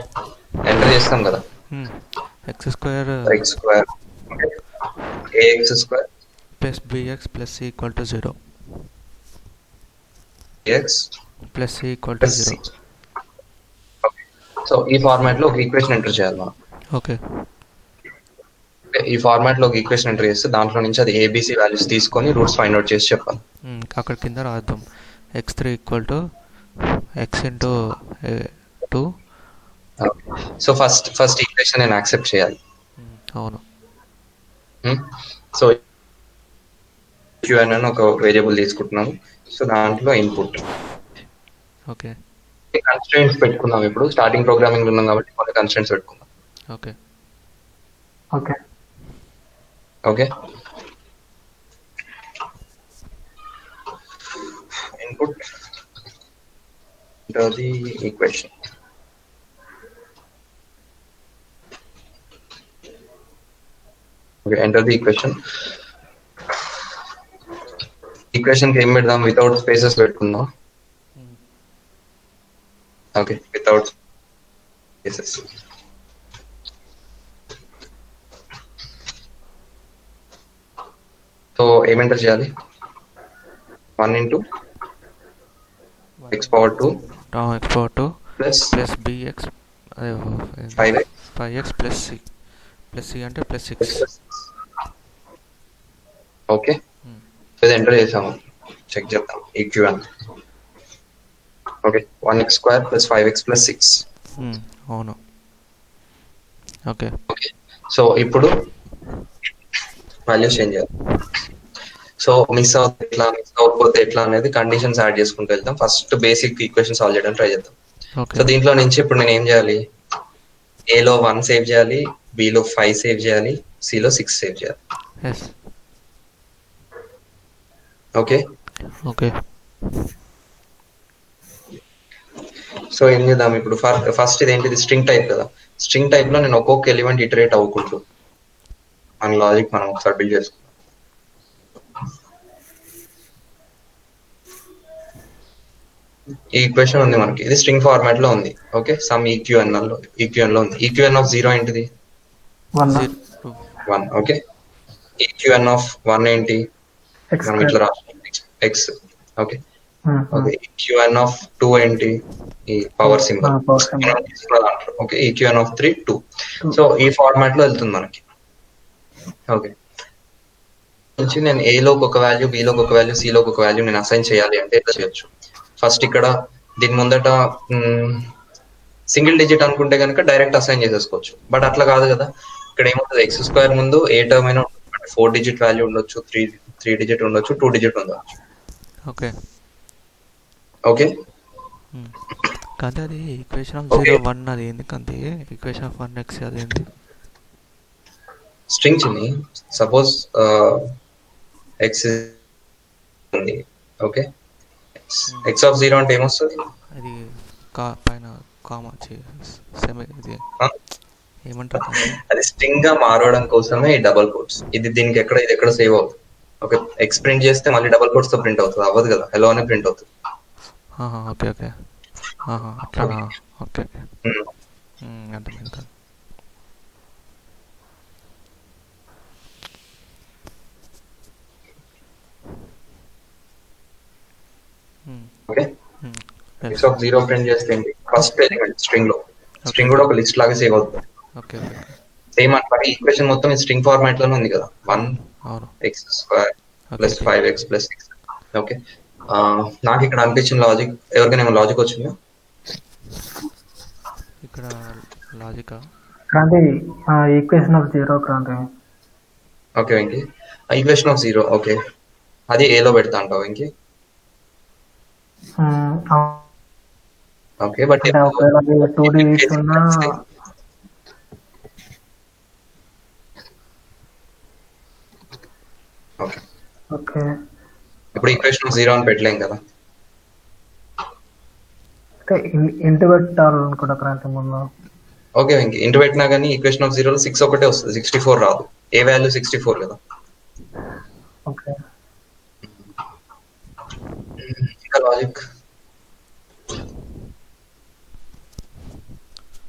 Speaker 2: ఎంటర్ చేస్తాం కదా,
Speaker 1: x square
Speaker 2: X square A X square
Speaker 1: plus bx plus c equal to 0
Speaker 2: X
Speaker 1: plus c equal to
Speaker 2: plus
Speaker 1: 0.
Speaker 2: C. So ఈ format లో ఒక ఈక్వేషన్ ఎంటర్ చేయాలి మనం.
Speaker 1: Okay.
Speaker 2: ఈ ఫార్మాట్ లో ఒక ఈక్వేషన్ ఎంటర్ చేస్తే దాంట్లో నుంచి అది ఏబిసి వాల్యూస్ తీసుకొని రూట్స్ ఫైండ్ అవుట్ చేసి చెప్పాలి.
Speaker 1: అక్కడ కింద రాద్దాం x3 equal to x into 2.
Speaker 2: So first equation నేను యాక్సెప్ట్ చేయాలి.
Speaker 1: అవును.
Speaker 2: సో క్యూఎన్ అని ఒక వేరియబుల్ తీసుకుంటున్నాము. సో దాంట్లో ఇన్పుట్
Speaker 1: ఓకే.
Speaker 2: కన్స్ట్రెంట్స్ పెట్టుకున్నాం. ఇప్పుడు స్టార్టింగ్ ప్రోగ్రామింగ్ ఉన్నాం కాబట్టి కొన్ని కన్స్ట్రెంట్స్ పెట్టుకున్నాం.
Speaker 1: Okay.
Speaker 3: Okay.
Speaker 2: Okay input the equation. Okay enter the equation. Equation కి ఏం పెడదాం, వితౌట్ స్పేసెస్ పెట్టుకుందాం. Okay without spaces. సో ఏం ఎంటర్ చేయాలి, 1 into x power 2
Speaker 1: x power 2
Speaker 2: plus
Speaker 1: plus bx 5x plus c plus c అంటే plus 6.
Speaker 2: Okay ఇది enter చేసాము, check చేద్దాం E Q N. Okay 1x square plus 5x plus 6.
Speaker 1: అవును. Okay.
Speaker 2: Okay so ఇప్పుడు values change చేయాలి. So miss అవ్వకపోతే ఎట్లా అనేది కండిషన్స్ యాడ్ చేసుకుంటూ వెళ్తాం. ఫస్ట్ బేసిక్ ఈక్వేషన్ సాల్వ్ చేయడానికి ట్రై చేద్దాం. సో దీంట్లో నుంచి ఇప్పుడు నేను ఏం చేయాలి, ఏలో 1 సేవ్ చేయాలి, బిలో 5 సేవ్ చేయాలి, సిలో 6 సేవ్ చేయాలి. ఓకే.
Speaker 1: ఓకే.
Speaker 2: సో ఏం చేద్దాం ఇప్పుడు, ఫస్ట్ ఇదేంటిది స్ట్రింగ్ టైప్ కదా, స్ట్రింగ్ టైప్ లో నేను ఒక్కొక్క ఎలిమెంట్ ఇటరేట్ అవ్వకూడదు, మన లాజిక్ మనం ఒకసారి బిల్డ్ చేసుకుందాం. ఈ ఈక్వేషన్ ఉంది మనకి, ఇది స్ట్రింగ్ ఫార్మాట్ లో ఉంది. ఓకే సమ్ ఈక్యూఎన్ లో ఉంది. ఈక్యూఎన్ ఆఫ్ 0 ఏంటిది 1. ఓకే ఈక్యూఎన్ ఆఫ్ 1 ఏంటి, మనం ఇట్లా రాస్తాం X. Okay okay E Q N of 2 ఏంటి, ఈ power symbol. Okay E Q N of 3 2. So ఈ ఫార్మాట్ లో వెళ్తుంది మనకి. ఓకే నుంచి నేను ఏలోకి ఒక వాల్యూ, బిలోకి ఒక వాల్యూ, సిలోకి ఒక వాల్యూ నేను అసైన్ చేయాలి అంటే ఎట్లా చేయొచ్చు. ఫస్ట్ ఇక్కడ దీని ముందట సింగిల్ డిజిట్ అనుకుంటే కనుక డైరెక్ట్ అసైన్ చేసేసుకోవచ్చు. బట్ అట్లా కాదు కదా, ఇక్కడ ఏమవుతుంది, ఎక్స్ స్క్వేర్ ముందు ఏ టర్మ్ అయినా 4 డిజిట్ వాల్యూ ఉండొచ్చు, 3 డిజిట్ ఉండొచ్చు, 2 డిజిట్ ఉండొచ్చు.
Speaker 1: ఓకే.
Speaker 2: ఓకే
Speaker 1: కానీ అది ఈక్వేషన్ ఆఫ్ 0 1 అది ఎందుకంటే ఈక్వేషన్ ఆఫ్ 1x అదేంటి
Speaker 2: స్ట్రింగ్ చిన్ని, సపోజ్ ఎక్స్ ఉంది. ఓకే ఎక్స్ ఆఫ్ 0 అంటే ఏమొస్తుంది,
Speaker 1: అది పైన కామా సెమీ ఇది ఏమంటారు,
Speaker 2: అది స్ట్రింగ్ గా మారడం కోసమే ఈ డబల్ కోట్స్. ఇది దీనికి ఇది ఎక్కడ సేవ్ అవుతుంది, ఓకే, ఎక్స్ ప్రింట్ చేస్తే మళ్ళీ డబుల్ కోట్స్ తో ప్రింట్ అవుతుంది, అవ్వదు కదా, హలో అనే ప్రింట్ అవుతుంది.
Speaker 1: ఓకే ఓకే అట్లానా. ఓకే ఓకే
Speaker 2: ఉమ్,
Speaker 1: అర్థమైంది కాదు.
Speaker 2: ఓకే.
Speaker 1: తెలుసు.
Speaker 2: ఆఫ్ జీరో ప్రింట్ చేస్తే ఏంటి, ఫస్ట్ ఎలిమెంట్ స్ట్రింగ్ లో, స్ట్రింగ్ కూడా ఒక లిస్ట్ లాగా సేవ్ అవుతుంది.
Speaker 1: Okay okay okay.
Speaker 2: సేమ్ అంటే ఈక్వేషన్ మొత్తం స్ట్రింగ్ ఫార్మాట్ లోనే ఉంది కదా,
Speaker 1: అవును.
Speaker 2: 1x²
Speaker 1: okay
Speaker 2: + 5x + 6. ఓకే, నాకు ఇక్కడ అనిపించిన లాజిక్, ఎవరికైనా లాజిక్ వచ్చిందా?
Speaker 1: ఇక్కడ లాజికా.
Speaker 3: Kranthi equation of zero Kranthi.
Speaker 2: Okay Venki, equation of zero, okay, అది ఏలో పెడతా అంటావు వెంకి. ఓకే, బట్
Speaker 3: అంటే ఒకవేళ 2D ఉన్నా
Speaker 2: ఓకే,
Speaker 3: ఓకే.
Speaker 2: ఇప్పుడు ఈక్వేషన్ ఆఫ్ జీరో అని పెట్టలేం కదా.
Speaker 3: అంటే ఇంటి పెట్టాలనుకుంటా క్రాంతి ముందు.
Speaker 2: ఓకే వెంకి, ఇంటి పెట్టినా కానీ ఈక్వేషన్ ఆఫ్ జీరోలో 6 ఒకటే వస్తుంది, 64 రాదు. ఏ వాల్యూ 64 కదా.
Speaker 3: ఓకే.
Speaker 2: ఇంకా లాజిక్,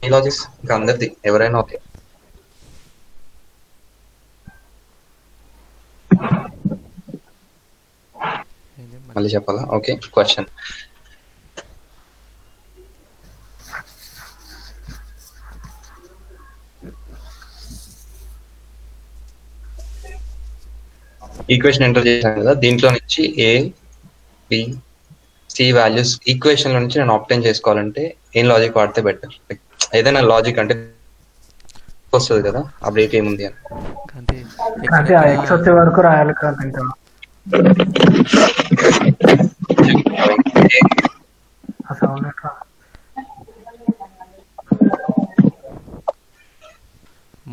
Speaker 2: ఈ లాజిక్స్ ఇంకా అందరిది ఎవరైనా ఓకే. మళ్ళీ చెప్పాలా? ఓకే, క్వశ్చన్, ఈక్వేషన్ ఎంటర్ చేశాను కదా, దీంట్లో నుంచి A B C values equation లో నుంచి నేను ఆప్టైన్ చేసుకోవాలంటే ఏం లాజిక్ వాడితే బెటర్? ఏదైనా లాజిక్ అంటే వస్తుంది కదా, ఆ బ్రేక్ ఏముంది అని.
Speaker 3: క్రాంతి ఆ ఎక్స్ వచ్చే వరకు రాయాలి క్రాంతి. ఇంకా ఆ సౌండ్ ఎట్లా?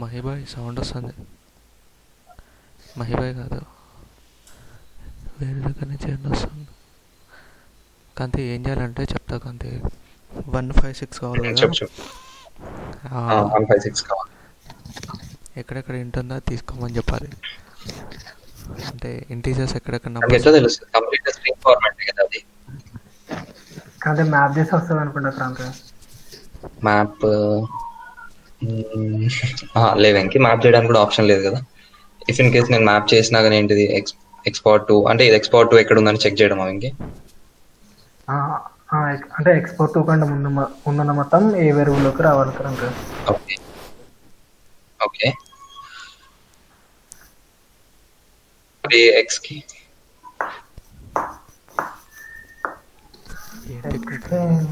Speaker 1: మహిబాయ్ సౌండ్ వస్తుంది. మహిబాయ్ కాదు, వేరే దగ్గర నుంచి ఏం వస్తుంది. కాంతి ఏం చేయాలంటే చెప్తా కాంతి. 156 కావాలి కదా.
Speaker 2: చెప్పు. 156 కావాలి.
Speaker 1: ఎక్కడెక్కడ ఉంటుందో తీసుకోమని చెప్పాలి. అంటే ఇంటీజర్స్ ఎక్కడెక్కడ
Speaker 2: ఎట్లా తెలుస్తుంది? కంప్లీట్ స్ట్రింగ్ ఫార్మాట్ కదా అది.
Speaker 3: క్రాంతి మ్యాప్ చేసి వస్తుంది అనుకుంటా క్రాంతి.
Speaker 2: మ్యాప్ లేదంకి, మ్యాప్ చేయడానికి కూడా ఆప్షన్ లేదు కదా. ఇఫ్ ఇన్ కేస్ నేను మ్యాప్ చేసినా కానీ ఏంటిది, ఎక్స్పోర్ట్ టు అంటే ఇది ఎక్స్పోర్ట్ టు ఎక్కడ ఉందని చెక్ చేయడం ఇంకే.
Speaker 3: అంటే ఎక్స్పోర్ట్ 2 కంటే ముందున్న మొత్తం ఏ వేరియబుల్లోకి రావాలి క్రాంతి.
Speaker 2: ఓకే ఓకే, ఎక్స్ కి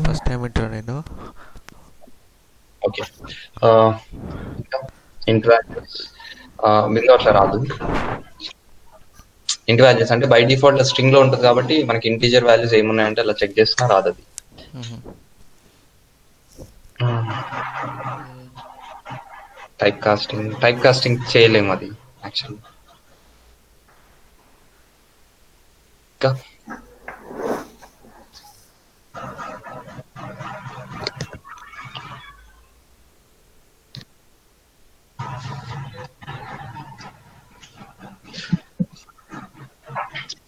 Speaker 1: ఫస్ట్ టైం వింటున్నా నేను.
Speaker 2: ఓకే, ఇంటి వాల్యూస్ బిందు అట్లా రాదు. ఇంటి వాల్యూస్ అంటే బై డిఫాల్ట్ స్ట్రింగ్ లో ఉంటుంది కాబట్టి మనకి ఇంటీజర్ వాల్యూస్ ఏమున్నాయంటే అలా చెక్ చేసినా రాదు అది. టైప్ కాస్టింగ్ చేయలేము అది యాక్చువల్లీ. ఇంకా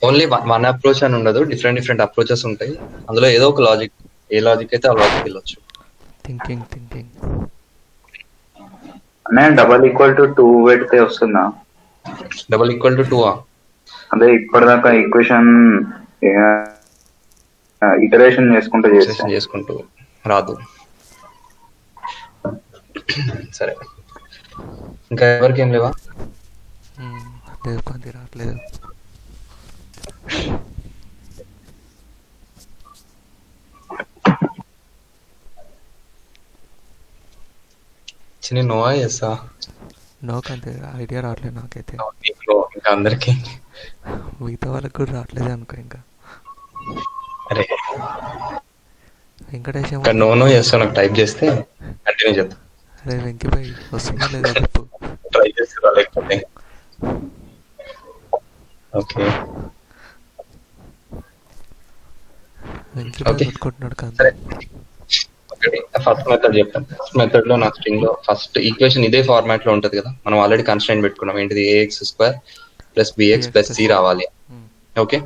Speaker 2: ఓన్లీ వన్ అప్రోచ్ అని ఉండదు, డిఫరెంట్ అప్రోచెస్ ఉంటాయి. అందులో ఏదో ఒక లాజిక్, ఏ లాజిక్ అయితే ఆ లాజిక్ వెళ్ళొచ్చు.
Speaker 1: థింకింగ్
Speaker 4: అనే =2 పెడితే వస్తుందా?
Speaker 2: =2
Speaker 4: అదే ఇప్పటిదాకా ఈక్వేషన్ ఇటరేషన్ చేసుకుంటూ
Speaker 2: రాదు. సరే, ఇంకా ఎవరికి ఏం లేవా?
Speaker 1: లేదు కాంతి, రావట్లేదు.
Speaker 2: చిన్న నోవా చేస్తా.
Speaker 1: నో కాంతి, ఐడియా రావట్లేదు నాకైతే.
Speaker 2: ఇంకా అందరికి,
Speaker 1: మిగతా వాళ్ళకి కూడా రావట్లేదు అనుకో. ఇంకా
Speaker 2: అరే
Speaker 1: వెంకటేష్
Speaker 2: నో చేస్తా, నాకు టైప్ చేస్తే కంటిన్యూ చేద్దాం.
Speaker 1: అరే వెంకీబాయ్ వస్తుందా లేదా చెప్పు.
Speaker 2: ట్రై చేస్తా లేకపోతే. ఓకే
Speaker 1: వెంకీబాయ్ కొట్టుకుంటున్నాడు కాంతి.
Speaker 2: ఫస్ట్ మెథడ్ చెప్తాను. ఫస్ట్ మెథడ్ లో నా స్ట్రింగ్ లో ఫస్ట్ ఈక్వేషన్ ఇదే ఫార్మాట్ లో ఉంటది కదా, మనం ఆల్రెడీ కన్స్ట్రైంట్ పెట్టుకున్నాం ఏంటిది, ax² plus bx plus C రావాలి.
Speaker 1: మ్మ్.
Speaker 2: ఓకే,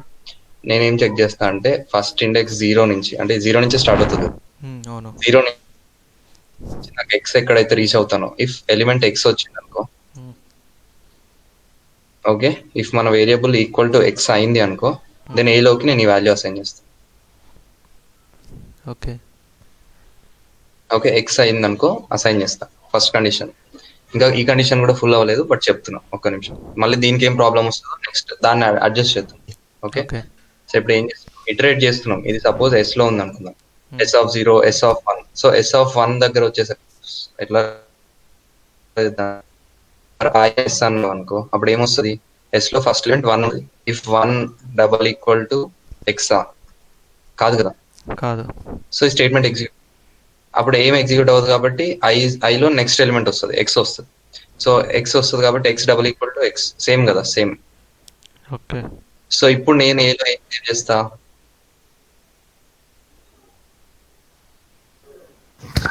Speaker 2: నేనేం చెక్ చేస్తా అంటే ఫస్ట్ ఇండెక్స్ 0 నుంచి, అంటే 0 నుంచి స్టార్ట్ అవుతుంది.
Speaker 1: అవును.
Speaker 2: 0 నుంచి నాకు ఎక్స్ ఎక్కడైతే రీచ్ అవుతానో, ఇఫ్ ఎలిమెంట్ ఎక్స్ వచ్చింది అనుకో,
Speaker 1: మ్మ్.
Speaker 2: ఓకే, ఇఫ్ మన వేరియబుల్ ఈక్వల్ టు ఎక్స్ అయింది అనుకో, దెన్ ఏలోకి నేను ఈ వాల్యూ అసైన్ చేస్తాను.
Speaker 1: ఓకే.
Speaker 2: ఓకే, ఎక్స్ అయింది అనుకో అసైన్ చేస్తా, ఫస్ట్ కండిషన్. ఇంకా ఈ కండిషన్ కూడా ఫుల్ అవ్వలేదు, బట్ చెప్తున్నా, ఒక్క నిమిషం. మళ్ళీ దీనికి ఏం ప్రాబ్లం వస్తుందో నెక్స్ట్ దాన్ని అడ్జస్ట్ చేద్దాం. Okay,
Speaker 1: okay.
Speaker 2: సో ఇప్పుడు ఏం చేస్తున్నాం, ఇటరేట్ చేస్తున్నాం. ఇది సపోజ్ ఎస్ లో ఉంది అనుకుందాం, S of 0, S of 1. So S of 1 దగ్గర వచ్చేసరికి ఎట్లా ఎస్ అన్నాం అనుకో, అప్పుడు ఏమొస్తుంది, ఎస్ లో ఫస్ట్ ఎలిమెంట్ 1 ఉంది. If 1 double equal to X కాదు కదా,
Speaker 1: కాదు.
Speaker 2: సో ఈ స్టేట్మెంట్ ఎగ్జిక్యూట్, అప్పుడు ఏం ఎగ్జిక్యూట్ అవుతుంది కాబట్టి ఐలో నెక్స్ట్ ఎలిమెంట్ వస్తుంది, ఎక్స్ వస్తుంది. సో ఎక్స్ వస్తుంది కాబట్టి X double equal to X, same కదా, సేమ్.
Speaker 1: ఓకే.
Speaker 2: సో ఇప్పుడు నేను ఏలో ఏం చేస్తా,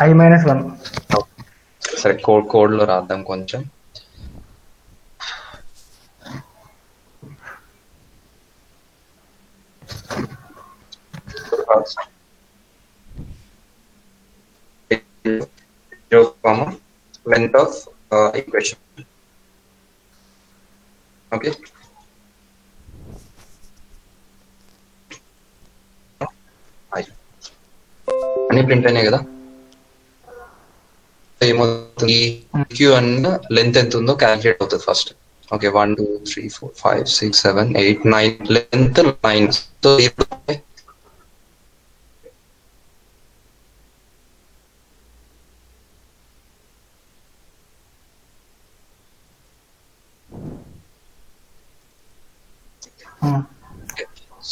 Speaker 3: i-1.
Speaker 2: సరే కోడ్ లో రాద్దాం కొంచెం. length of equation. Okay, అన్ని ప్రింట్ అయినాయి కదా. ఏమవుతుంది, క్యూ అండ్ లెంత్ ఎంత ఉందో క్యాలిక్యులేట్ అవుతుంది ఫస్ట్. Okay, 1 2 3 4 5 6 7 8 9, length 9. సో ఇప్పుడు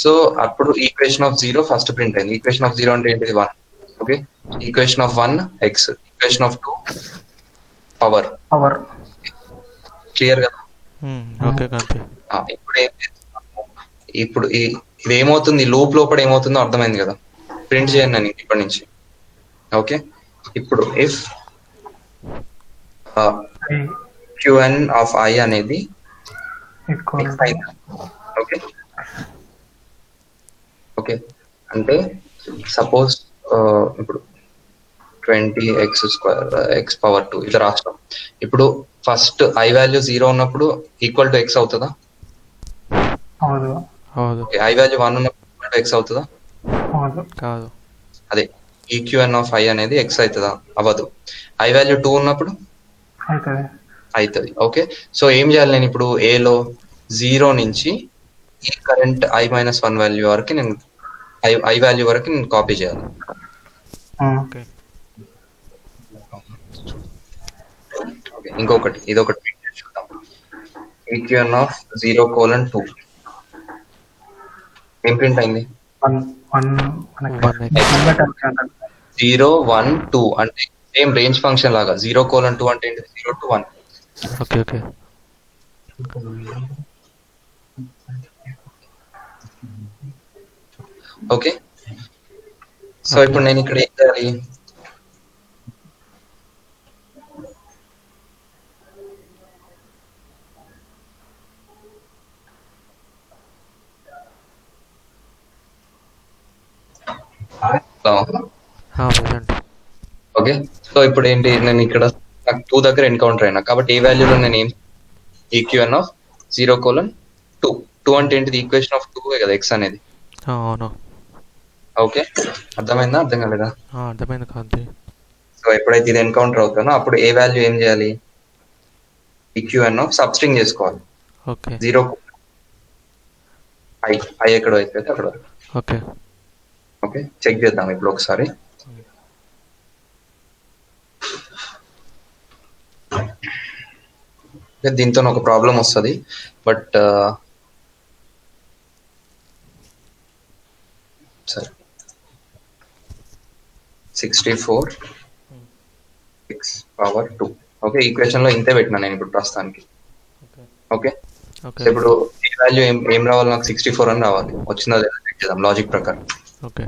Speaker 2: సో అప్పుడు ఈక్వేషన్ ఆఫ్ 0 ఫస్ట్ ప్రింట్ అయింది. ఈక్వేషన్ ఆఫ్ 0 అంటే ఏంటిది, 1. Okay, equation of 1 X, equation of 2 power. Clear కదా.
Speaker 1: ఓకే కాంతి.
Speaker 2: ఇప్పుడు ఏం చేస్తున్నాము, ఇప్పుడు ఇది ఏమవుతుంది, లూప్ లోపల ఏమవుతుందో అర్థమైంది కదా. ప్రింట్ చేయండి నేను ఇప్పటి నుంచి. ఓకే, ఇప్పుడు ఇఫ్ క్యూఎన్ ఆఫ్ ఐ అనేది ఓకే, ఓకే అంటే సపోజ్ ఇప్పుడు 20x² x పవర్ 2 ఇట్లా రాస్తాం. ఇప్పుడు ఫస్ట్ ఐ వాల్యూ 0 ఉన్నప్పుడు ఈక్వల్ టు ఎక్స్ అవుతుందా, ఐ వాల్యూ 1 ఉన్నప్పుడు ఈక్వల్ టు ఎక్స్ అవుతుందా,
Speaker 1: కాదు.
Speaker 2: అదే ఈక్యూఎన్ ఆఫ్ ఐ అనేది ఎక్స్ అవుతుందా, అవ్వదు. ఐ వాల్యూ 2 ఉన్నప్పుడు అవుతుంది. ఓకే, సో ఏం చేయాలి, నేను ఇప్పుడు ఏలో 0 నుంచి ఈ కరెంట్ i-1 వాల్యూ వరకు నేను ఐ వాల్యూ వరకు నేను కాపీ చేయాలి.
Speaker 1: ఓకే.
Speaker 2: ఇంకొకటి, ఇదొకటి ప్రింట్ చూద్దాం. ఈక్యూఎన్ ఆఫ్ 0:2 ఏం ప్రింట్ అయింది, 0 1 2 అంటే సేమ్ రేంజ్ ఫంక్షన్ లాగా. 0:2 అంటే ఏంటి, 0 to 1.
Speaker 1: Okay. Okay.
Speaker 2: Okay, so ఇప్పుడు నేను ఇక్కడ ఏం చేయాలి, ఓకే, సో ఇప్పుడు ఏంటి, నేను ఇక్కడ నాకు 2 దగ్గర ఎన్కౌంటర్ అయినా కాబట్టి ఏ వాల్యూలో నేను ఏం, ఈక్యూఎన్ ఆఫ్ 0:2. 2 అంటే ఏంటిది, ఈక్వేషన్ ఆఫ్ 2 కదా ఎక్స్ అనేది.
Speaker 1: అవును.
Speaker 2: ఓకే, అర్థమైందా, అర్థం కాలేదా.
Speaker 1: అర్థమైంది కాంతి.
Speaker 2: సో ఎప్పుడైతే ఇది ఎన్కౌంటర్ అవుతానో అప్పుడు ఏ వాల్యూ ఏం చేయాలి, ఈక్యూఎన్ ఆఫ్ సబ్స్ట్రింగ్ చేసుకోవాలి.
Speaker 1: ఓకే.
Speaker 2: 0 ఐ ఎక్కడ అయితే అక్కడ.
Speaker 1: ఓకే.
Speaker 2: ఓకే, చెక్ చేద్దాం ఇప్పుడు ఒకసారి. దీంతో ఒక ప్రాబ్లం వస్తుంది, బట్ సరే 64 x పవర్ 2. ఓకే, ఈక్వేషన్ లో ఇంతే పెట్టినా నేను ఇప్పుడు ప్రస్తుతానికి. ఓకే, సో ఇప్పుడు ఈ వాల్యూ ఏం రావాలి, నాకు 64 అని రావాలి. వచ్చిందా లేదా చెక్ చేద్దాం లాజిక్ ప్రకారం.
Speaker 1: ఓకే.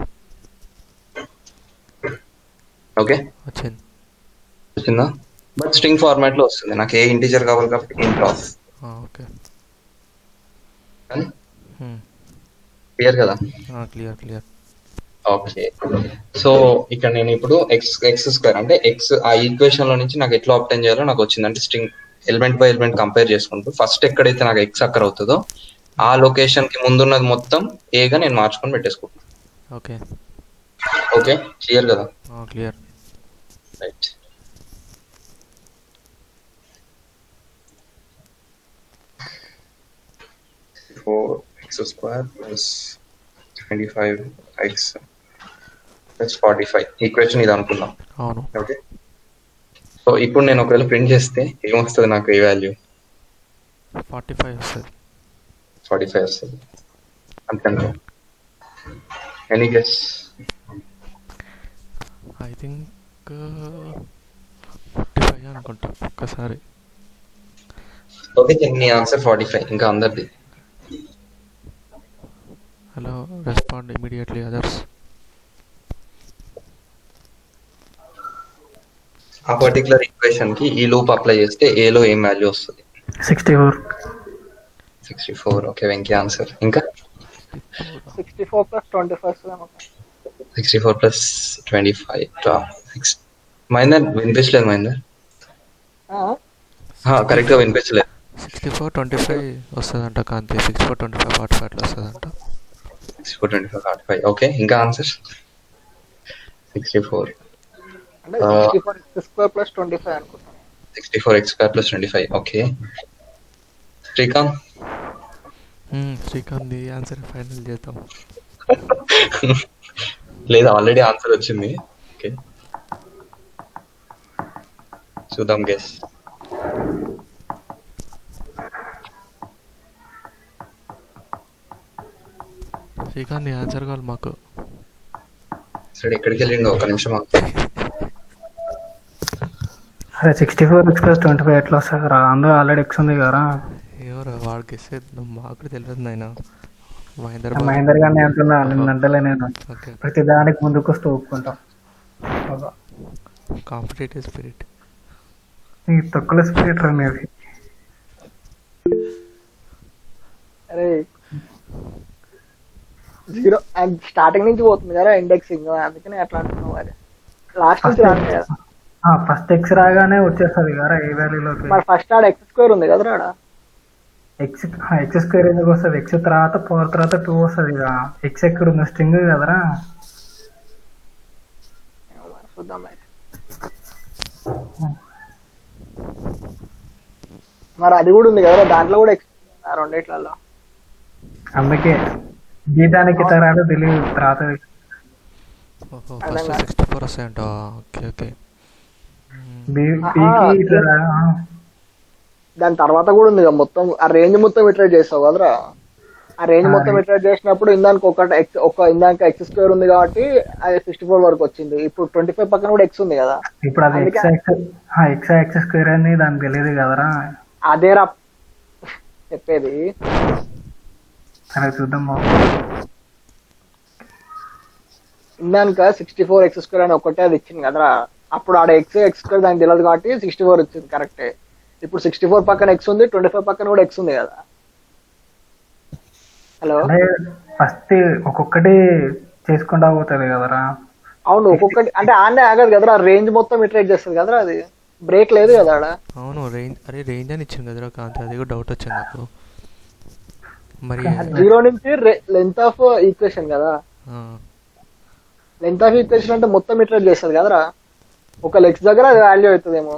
Speaker 2: ఓకే, వచ్చిందా, బట్ స్ట్రింగ్ ఫార్మాట్ లో వస్తుంది. నాకు ఏ ఇంటీజర్ కావాలి కాబట్టి ఇంట్ ఆఫ్.
Speaker 1: ఓకే.
Speaker 2: క్లియర్ కదా?
Speaker 1: Clear clear.
Speaker 2: ఓకే. సో ఇక్కడ నేను ఇప్పుడు ఎక్స్ స్క్వేర్ అంటే ఎక్స్ ఆ ఈక్వేషన్ లో నుంచి నాకు ఎట్లా ఆప్టైన్ చేయాలో నాకు వచ్చింది. అంటే string element by element compare చేసుకుంటూ ఫస్ట్ ఎక్కడైతే నాకు ఎక్స్ అక్కర్ అవుతుందో ఆ లొకేషన్ కి ముందున్నది మొత్తం ఏగా నేను మార్చుకొని పెట్టేసుకుంటాను.
Speaker 1: ఓకే
Speaker 2: ఓకే క్లియర్ కదా?
Speaker 1: Clear.
Speaker 2: Right. X square plus 25x plus 45 equation ఇది అనుకున్నాం.
Speaker 1: అవును.
Speaker 2: ఓకే. సో ఇప్పుడు నేను ఒకవేళ ప్రింట్ చేస్తే ఏమొస్తుంది నాకు? ఏ వాల్యూ?
Speaker 1: 45 వస్తుంది.
Speaker 2: 45 వస్తుంది అంతే. Any guess?
Speaker 1: ఐ థింక్ 45 అనుకుంటా ఒక్కసారి.
Speaker 2: ఓకే నీ ఆన్సర్ 45. ఇంకా అందరిది?
Speaker 1: Hello respond immediately others.
Speaker 2: ఆ పర్టికులర్ ఈక్వేషన్ కి ఈ లూప్ అప్లై చేస్తే ఏలో ఏం వాల్యూ వస్తుంది?
Speaker 3: 64.
Speaker 2: 64. Okay Venky answer. ఇంకా
Speaker 5: 64 + 25
Speaker 2: 64 + 25. మహేందర్ వినిపించలేదు. మహేందర్ కరెక్ట్ గా వినిపించలేదు.
Speaker 1: 64 25 వస్తుందంట కాంతి. 64 25 45 అట్లా వస్తుందంట.
Speaker 2: 64 25 45. ఓకే ఇంకా ఆన్సర్ 64
Speaker 5: అంటే 64 x² + 25 అనుకుంటా.
Speaker 2: 64 x² + 25. Okay Srikanth.
Speaker 1: Srikanth answer final చేద్దాం.
Speaker 2: లేదా ఆల్రెడీ ఆన్సర్ వచ్చింది. ఓకే చూద్దాం గెస్.
Speaker 1: శ్రీకాంత్ ఆన్సర్ కావాలి మాకు.
Speaker 2: సరే ఎక్కడికి వెళ్ళిండో ఒక నిమిషం.
Speaker 3: అరే 64 x + 25 ఎట్లా వస్తుంది రా? అందులో ఆల్రెడీ ఎక్స్ ఉంది కదా.
Speaker 1: ఎవరు వాడు గెస్ మాకు తెలియదు నాయన.
Speaker 3: మహేందర్ గారిని అంటున్నా, నిన్నంటలే నేను.
Speaker 1: ఓకే
Speaker 3: ప్రతి దానికి ముందుకు వస్తూ ఒప్పుకుంటాం.
Speaker 1: Competitive spirit.
Speaker 3: ఈ తొక్కుల స్పిరిట్ అనేది.
Speaker 5: అరే 0 స్టార్టింగ్ నుంచి పోతుంది కదా ఇండెక్సింగ్, అందుకని అట్లా అంటున్నావు. మరి లాస్ట్ నుంచి రాదు కదా.
Speaker 3: ఫస్ట్ ఎక్స్ రాగానే వచ్చేస్తుంది కదా ఏ వాల్యూలోకి.
Speaker 5: మరి ఫస్ట్ ఆడ x² ఉంది కదా ఆడ.
Speaker 3: x² ఎందుకు వస్తుంది? ఎక్స్ తర్వాత పవర్ తర్వాత 2 వస్తుంది. ఇక ఎక్స్ ఎక్కడ ఉంది? స్ట్రింగ్ కదరా.
Speaker 5: చూద్దాం మరి అది కూడా ఉంది కదా దాంట్లో కూడా x రెండిట్లలో.
Speaker 3: అందుకే గీతానికి తర్వాత తెలియదు తర్వాత.
Speaker 1: ఫస్ట్ 64 వస్తాయంట. Okay okay.
Speaker 5: దాని తర్వాత కూడా ఉంది కదా మొత్తం. ఆ రేంజ్ మొత్తం ఇటరేట్ చేస్తావు కదరా. ఆ రేంజ్ మొత్తం ఇటరేట్ చేసినప్పుడు ఇందానికి ఇందాక x² ఉంది కాబట్టి అది 64 వరకు వచ్చింది. ఇప్పుడు 25 పక్కన కూడా x ఉంది కదా.
Speaker 3: ఇప్పుడు అది x² అని దానికి తెలియదు కదరా.
Speaker 5: అదేరా చెప్పేది.
Speaker 3: సరే చూద్దాం.
Speaker 5: ఇందాక 64 x² అని ఒకటే అది ఇచ్చింది కదరా. అప్పుడు ఆడ x² దానికి తెలియదు కాబట్టి 64 వచ్చింది కరెక్టే. ఇప్పుడు 64 పక్కన x ఉంది, 25 పక్కన కూడా x ఉంది కదా. హలో
Speaker 3: ఫస్ట్ ఒక్కొక్కటి చేసుకుంటా పోతుంది కదరా.
Speaker 5: అవును ఒక్కొక్కటి అంటే ఆడనే ఆగదు కదరా. రేంజ్ మొత్తం ఇటరేట్ చేస్తుంది కదరా. అది బ్రేక్ లేదు కదా ఆడ.
Speaker 1: అవును రేంజ్ అని ఇచ్చింది కదరా కాంతి. అది కూడా డౌట్ వచ్చింది నాకు. మరి
Speaker 5: 0 నుంచి లెంత్ ఆఫ్ ఈక్వేషన్ కదా. లెంత్ ఆఫ్ ఈక్వేషన్ అంటే మొత్తం ఇటరేట్ చేస్తుంది కదరా. ఒక లెక్స్ దగ్గర అది వాల్యూ అవుతుందేమో.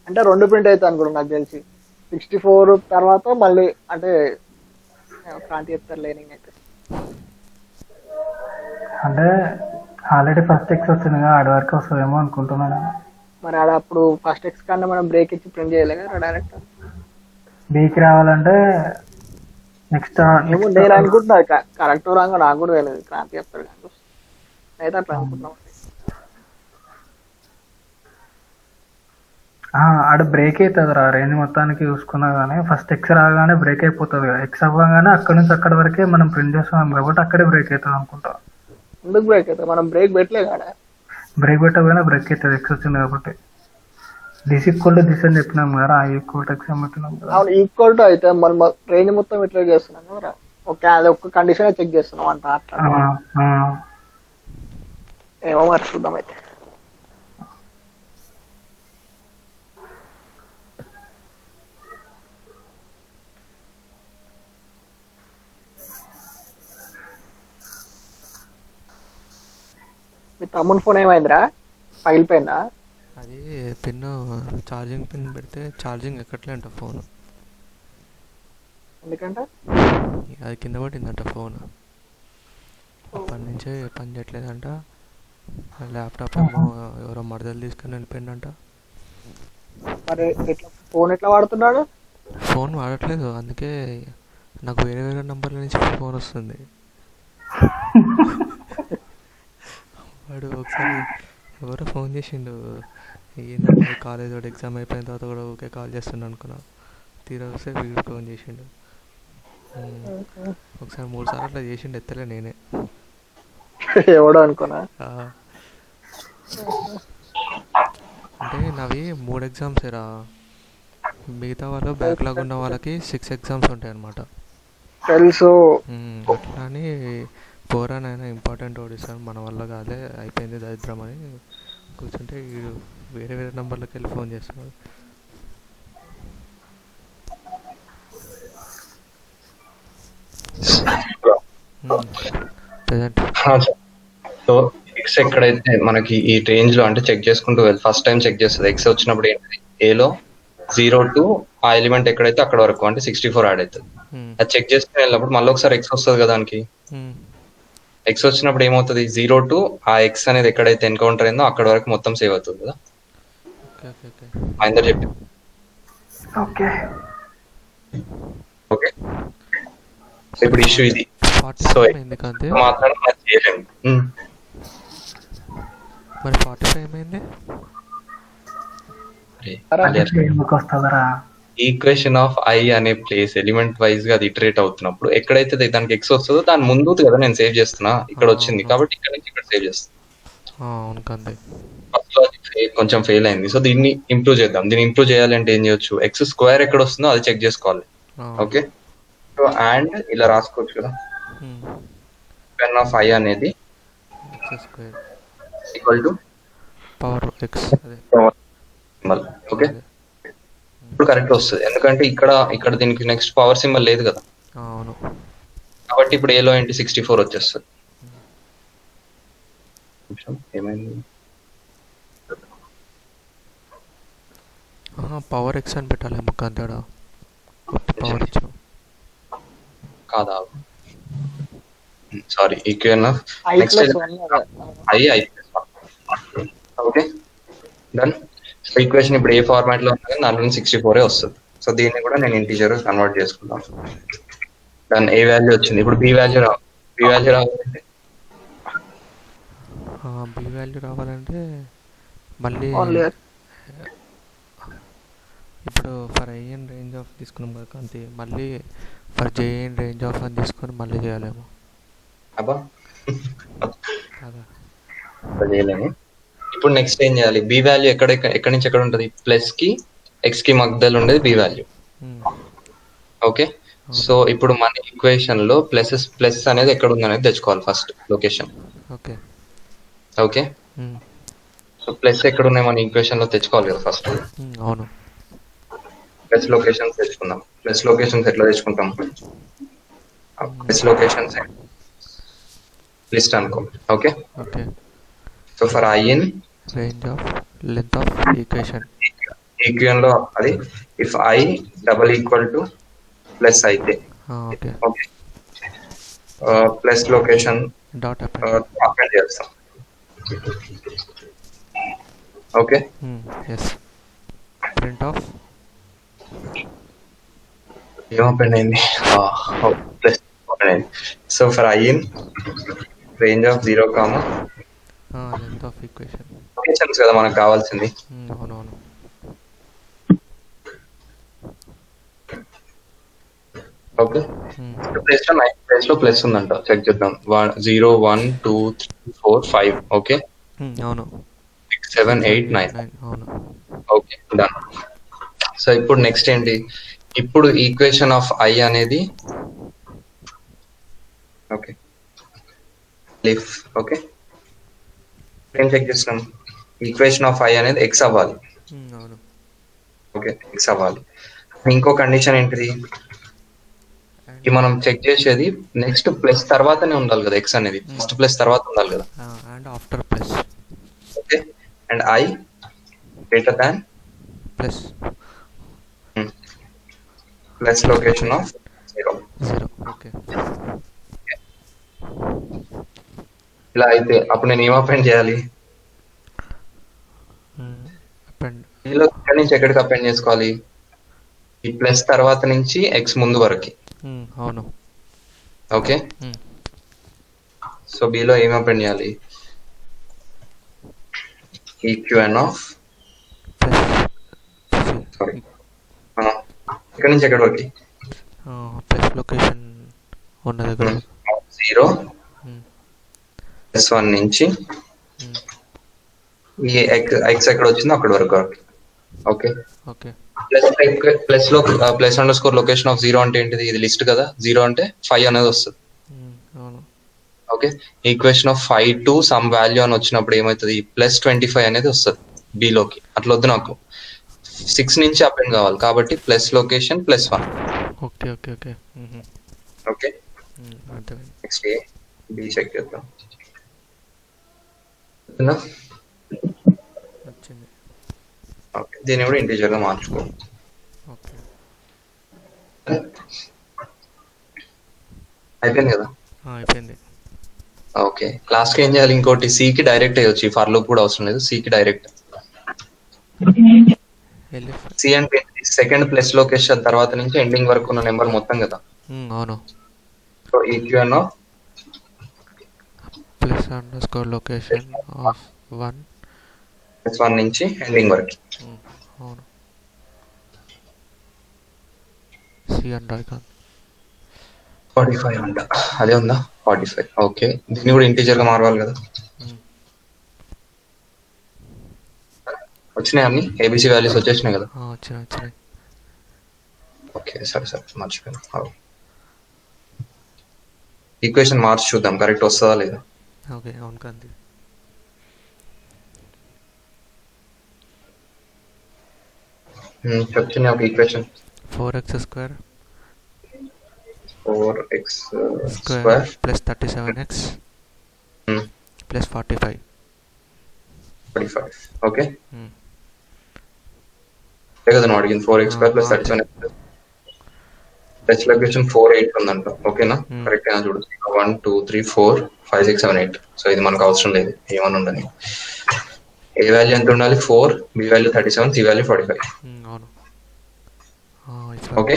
Speaker 5: అంటే 2 ప్రింట్ అవుతుంది అనుకోండి నాకు తెలిసి. 64 తర్వాత మళ్ళీ అంటే క్రాంతి చెప్తారు లేనింగ్ అయితే.
Speaker 3: అంటే ఆల్రెడీ ఫస్ట్ ఎక్స్ వచ్చింది కదా, ఆడి వరకు వస్తుందేమో అనుకుంటున్నాను.
Speaker 5: మరి ఆడ అప్పుడు ఫస్ట్ ఎక్స్ కన్నా మనం బ్రేక్ ఇచ్చి ప్రింట్ చేయలే కదా డైరెక్ట్.
Speaker 3: బీకి రావాలంటే నెక్స్ట్
Speaker 5: నేను అనుకుంటున్నా కరెక్ట్ రాంగ్ నాకు కూడా తెలియదు. క్రాంతి చెప్తారు కానీ అయితే అట్లా అనుకుంటున్నాం.
Speaker 3: ఆడ బ్రేక్ అవుతుంది రా. రేంజ్ మొత్తానికి చూసుకున్నా కానీ ఫస్ట్ ఎక్స్ రాగానే బ్రేక్ అయిపోతుంది కదా. ఎక్స్ అవ్వగానే అక్కడి నుంచి అక్కడి వరకే మనం ప్రింట్ చేస్తాం కాబట్టి అక్కడే బ్రేక్ అవుతుంది అనుకుంటా.
Speaker 5: ఎందుకు బ్రేక్ అవుతుంది? మనం బ్రేక్ పెట్టలే కాడ.
Speaker 3: బ్రేక్ పెట్టకపోయినా బ్రేక్ అవుతుంది ఎక్స్ వచ్చింది కాబట్టి. దిస్ ఈక్వల్ టు దిస్ అని చెప్పినాం కదా, ఆ ఈక్వల్ టు ఎక్స్ అని పెట్టినాం కదా.
Speaker 5: అవును ఈక్వల్ టు అయితే మనం రేంజ్ మొత్తం ఇట్లా చేస్తున్నాం కదా. ఓకే అది ఒక్క కండిషన్ చెక్ చేస్తున్నాం అంట అట్లా. ఏమో మరి చూద్దాం అయితే. మీ తమ్ముని ఫోన్ ఏమైందిరా, పగిలిపోయిందా?
Speaker 1: అది పిన్ ఛార్జింగ్ పిన్ పెడితే ఛార్జింగ్ ఎక్కట్లేంట ఫోన్.
Speaker 5: ఎందుకంటే
Speaker 1: అది కింద పడిందంట ఫోన్, అప్పటి నుంచే పని చేయట్లేదంట. ల్యాప్టాప్ ఏమో ఎవరో మరదలు తీసుకొని వెళ్ళిపోయిందంట.
Speaker 5: మరి ఎట్లా ఫోన్ ఎట్లా వాడుతున్నాడు?
Speaker 1: ఫోన్ వాడట్లేదు, అందుకే నాకు వేరే వేరే నంబర్ల నుంచి ఫోన్ వస్తుంది. వాడు ఒకసారి ఎవరో ఫోన్ చేసిండు, ఏంటంటే కాలేజ్ వాడు ఎగ్జామ్ అయిపోయిన తర్వాత కూడా ఓకే కాల్ చేస్తుండ అనుకున్నా. తీరా వస్తే వీడు ఫోన్ చేసిండు. ఒకసారి 3 సార్లు అట్లా చేసిండు, ఎత్తలే నేనే.
Speaker 5: ఎవడో అనుకున్నా.
Speaker 1: అంటే నావి 3 ఎగ్జామ్స్ రా, మిగతా వాళ్ళు బ్యాక్లాగ్ ఉన్న వాళ్ళకి 6 ఎగ్జామ్స్ ఉంటాయి అన్నమాట.
Speaker 5: తెలుసు.
Speaker 1: అట్లా అని పోరానైనా ఇంపార్టెంట్ ఓడిస్తాను, మన వల్ల కాదే అయిపోయింది దరిద్రం అని కూర్చుంటే వీడు వేరే వేరే నెంబర్లకు వెళ్ళి ఫోన్ చేస్తున్నాడు. ప్రజెంట్
Speaker 2: సో ఎక్స్ ఎక్కడైతే మనకి ఈ రేంజ్ లో అంటే చెక్ చేసుకుంటూ వెళ్ళి ఫస్ట్ టైం చెక్ చేస్తుంది. ఎక్స్ వచ్చినప్పుడు ఏంటి, ఏలో 0 to ఆ ఎలిమెంట్ ఎక్కడైతే అక్కడ వరకు అంటే 64 యాడ్ అవుతుంది. అది చెక్ చేసుకుని వెళ్ళినప్పుడు మళ్ళీ ఒకసారి ఎక్స్ వస్తుంది కదా దానికి. ఎక్స్ వచ్చినప్పుడు ఏమవుతుంది, 0 to ఆ ఎక్స్ అనేది ఎక్కడైతే ఎన్కౌంటర్ అయిందో అక్కడ వరకు మొత్తం సేవ్ అవుతుంది కదా. అందరు చెప్పి
Speaker 3: ఓకే
Speaker 2: ఓకే. ఇప్పుడు ఇష్యూ ఇది. సో మాత్రం చేయలేము.
Speaker 1: మరి 45 ఏమైంది?
Speaker 3: ఎందుకు వస్తుందరా,
Speaker 2: ఈక్వేషన్ ఆఫ్ ఐ అనే ప్లేస్ ఎలిమెంట్ వైజ్ గా అది ఇటరేట్ అవుతున్నప్పుడు ఎక్కడైతే దానికి ఎక్స్ వస్తుందో దాని ముందు కదా నేను సేవ్ చేస్తున్నా. ఇక్కడ వచ్చింది కాబట్టి ఇక్కడ నుంచి ఇక్కడ సేవ్ చేస్తున్నా. కొంచెం ఫెయిల్ అయింది. సో దీన్ని ఇంప్రూవ్ చేద్దాం. దీన్ని ఇంప్రూవ్ చేయాలి అంటే ఏం చేయొచ్చు, ఎక్స్ స్క్వేర్ ఎక్కడ వస్తుందో అది చెక్ చేసుకోవాలి. ఓకే, సో అండ్ ఇలా రాసుకోవచ్చు కదా, పెన్ ఆఫ్ ఐ అనేది equal to
Speaker 1: power X.
Speaker 2: Okay, ఇప్పుడు కరెక్ట్ వస్తుంది ఎందుకంటే ఇక్కడ దీనికి నెక్స్ట్ పవర్ సింబల్ లేదు కదా.
Speaker 1: అవును,
Speaker 2: కాబట్టి ఇప్పుడు ఏలో ఏంటి 64 వచ్చేస్తుంది. ఏమైంది,
Speaker 1: పవర్ ఎక్స్ అని పెట్టాలి ముక్క అంతేడా, పవర్ ఇచ్చాం
Speaker 2: కాదా. Sorry, equal of next I plus 1. Okay done. So equation ఇప్పుడు ఏ ఫార్మాట్ లో ఉంది, దాంట్లో 64 వస్తుంది. సో దీన్ని కూడా నేను ఇంటీజర్ కన్వర్ట్ చేసుకుంటాను. దాని ఏ వాల్యూ వచ్చింది, ఇప్పుడు బి వాల్యూ రావాలంటే
Speaker 1: బి వాల్యూ రావాలంటే మళ్ళీ ఇప్పుడు for I and range of తీసుకున్నాం కదా అంతే, మళ్ళీ for J and range of అని తీసుకొని మళ్ళీ చేయాలేమో.
Speaker 2: అబ్బా చేయలేము. ఇప్పుడు నెక్స్ట్ ఏం చేయాలి, బి వాల్యూ ఎక్కడి నుంచి ఎక్కడ ఉంటుంది, ప్లస్ కి ఎక్స్ కి మధ్యలో ఉండేది బి వాల్యూ. ఓకే, సో ఇప్పుడు మన ఈక్వేషన్ లో ప్లస్ అనేది ఎక్కడ ఉంది అనేది తెచ్చుకోవాలి first location.
Speaker 1: Okay
Speaker 2: okay, so plus ఎక్కడ ఉన్నాయి మన ఈక్వేషన్ లో తెచ్చుకోవాలి కదా ఫస్ట్.
Speaker 1: అవును,
Speaker 2: ప్లస్ లొకేషన్స్ తెచ్చుకుందాం. ప్లస్ లొకేషన్స్ ఎట్లా తెచ్చుకుంటాం, ప్లస్ లొకేషన్స్ లిస్ట్ అనుకో. Okay
Speaker 1: okay,
Speaker 2: so for I in
Speaker 1: range of length of equation,
Speaker 2: equation లో అది if I double equal to plus అయితే
Speaker 1: okay
Speaker 2: okay, plus location
Speaker 1: dot
Speaker 2: append చేస్తాం. Okay,
Speaker 1: yes, print of
Speaker 2: ఏం append అయింది, plus append అయింది. So for I in range of 0,
Speaker 1: length of equation
Speaker 2: locations కదా మనకు కావాల్సింది.
Speaker 1: అవునవును,
Speaker 2: ఓకే, ప్లేస్ లో ప్లస్ ఉందంట, చెక్ చేద్దాం. 0 1 2 3 4 5. ఓకే,
Speaker 1: అవును,
Speaker 2: 6 7, 8, 9.
Speaker 1: 9 అవును.
Speaker 2: Okay done. సో ఇప్పుడు నెక్స్ట్ ఏంటి, ఇప్పుడు ఈక్వేషన్ ఆఫ్ ఐ అనేది ఓకే లిఫ్ ఓకే ఏం చెక్ చేస్తున్నాం, ఈక్వేషన్ ఆఫ్ ఐ అనేది ఎక్స్ అవ్వాలి.
Speaker 1: అవును.
Speaker 2: ఓకే ఎక్స్ అవ్వాలి. ఇంకో కండిషన్ ఏంటిది,
Speaker 1: అండ్
Speaker 2: ఇది మనం చెక్ చేసేది నెక్స్ట్ ప్లస్ తర్వాతనే ఉండాలి కదా, ఎక్స్ అనేది ఫస్ట్ ప్లస్ తర్వాత ఉండాలి కదా.
Speaker 1: And after plus
Speaker 2: okay and I greater than
Speaker 1: plus
Speaker 2: plus location of 0.
Speaker 1: 0. Okay.
Speaker 2: ఇలా అయితే అప్పుడు నేను ఏం అపెండ్ చేయాలి,
Speaker 1: అపెండ్
Speaker 2: దీనిలో ఎక్కడి నుంచి ఎక్కడికి అపెండ్ చేసుకోవాలి, ఈ ప్లస్ తర్వాత నుంచి ఎక్స్ ముందు వరకు.
Speaker 1: అవును.
Speaker 2: ఓకే సో బిలో ఏం అపెండ్ చేయాలి, ఈక్యూఎన్ ఆఫ్ సారీ ఎక్కడి నుంచి ఎక్కడి వరకు,
Speaker 1: ప్లస్ లొకేషన్ ఉన్న దగ్గర
Speaker 2: 0 +1 నుంచి ఈ ఎక్స్ ఎక్కడ వచ్చిందో అక్కడి వరకు. Okay
Speaker 1: okay.
Speaker 2: Plus underscore location of 0 అంటే ఏంటిది, ఇది లిస్ట్ కదా, 0 అంటే 5 అనేది వస్తుంది.
Speaker 1: అవును.
Speaker 2: Okay equation of 5 to some value అని వచ్చినప్పుడు ఏమవుతుంది, +25 అనేది వస్తుంది బిలోకి. అట్లా వద్దు నాకు, 6 నుంచి అపెండ్ కావాలి కాబట్టి plus location +1.
Speaker 1: Okay okay okay.
Speaker 2: Okay
Speaker 1: అర్థమైంది.
Speaker 2: నెక్స్ట్ ఏ బి చెక్ చేద్దాం.
Speaker 1: వచ్చింది.
Speaker 2: ఓకే దీన్ని కూడా ఇంటీజర్ గా మార్చుకో.
Speaker 1: ఓకే.
Speaker 2: అయిపోయింది కదా.
Speaker 1: అయిపోయింది.
Speaker 2: ఓకే లాస్ట్ కి ఏం చేయాలి, ఇంకోటి సి కి డైరెక్ట్ అయ్యొచ్చు, ఫర్ లూప్ కూడా అవసరం లేదు, సి కి డైరెక్ట్. సి అంటే సెకండ్ ప్లస్ లొకేషన్ తర్వాత నుంచి ఎండింగ్ వరకు ఉన్న నెంబర్ మొత్తం కదా.
Speaker 1: అవును.
Speaker 2: So E Q N of
Speaker 1: plus underscore location of 1
Speaker 2: +1 నుంచి ఎండింగ్ వరకు.
Speaker 1: అవును. సి అండ్ ఐకాన్
Speaker 2: 45 అంట, అదే ఉందా 45. ఓకే దీన్ని కూడా ఇంటీజర్ గా మారవాలి కదా. వచ్చినాయి అన్ని ఏబిసి వాల్యూస్ వచ్చేసినాయి కదా.
Speaker 1: వచ్చినాయి.
Speaker 2: ఓకే సరే మర్చిపోయాను. ఈక్వేషన్ మార్చి చూద్దాం కరెక్ట్ వస్తుందా లేదా.
Speaker 1: ఓకే అవును కాంతి.
Speaker 2: చెప్తున్నా ఒక equation
Speaker 1: 4x²
Speaker 2: 4x²
Speaker 1: plus 37x plus 45.
Speaker 2: Okay కదా నువ్వు అడిగింది 4x² plus 37x touch location 4, 8 ఉందంట. ఓకేనా కరెక్ట్ అయినా చూడు, 1 2 3 4 5 6 7 8. సో ఇది మనకు అవసరం లేదు, ఏమని ఉండని. ఏ వాల్యూ ఎంత ఉండాలి, 4, బి వాల్యూ 37, సి వాల్యూ 45.
Speaker 1: అవును.
Speaker 2: ఓకే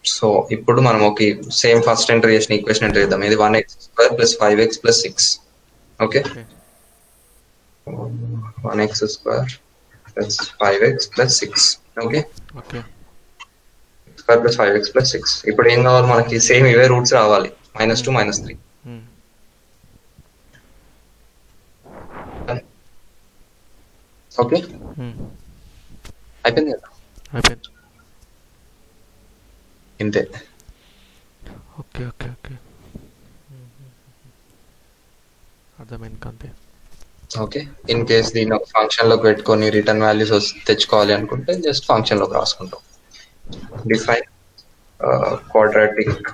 Speaker 2: సో ఇప్పుడు మనం ఒక సేమ్ ఫస్ట్ ఎంటర్ చేసిన ఈక్వేషన్ ఎంటర్ చేద్దాం. ఇది 1x² plus 5x plus 6. Okay 1x² plus 5x plus 6. Okay square plus 5x plus 6. ఇప్పుడు ఏం కావాలి మనకి, సేమ్ ఇవే రూట్స్ రావాలి, -2 -3. ఓకే అయిపోయింది కదా. ఇంతే.
Speaker 1: ఓకే అర్థమైంది కాంతి.
Speaker 2: ఓకే ఇన్ కేస్ దీన్ని ఒక ఫంక్షన్ లోకి పెట్టుకొని రిటర్న్ వాల్యూస్ తెచ్చుకోవాలి అనుకుంటే జస్ట్ ఫంక్షన్ లోకి రాసుకుంటాం. డిఫైన్ క్వాడ్రాటిక్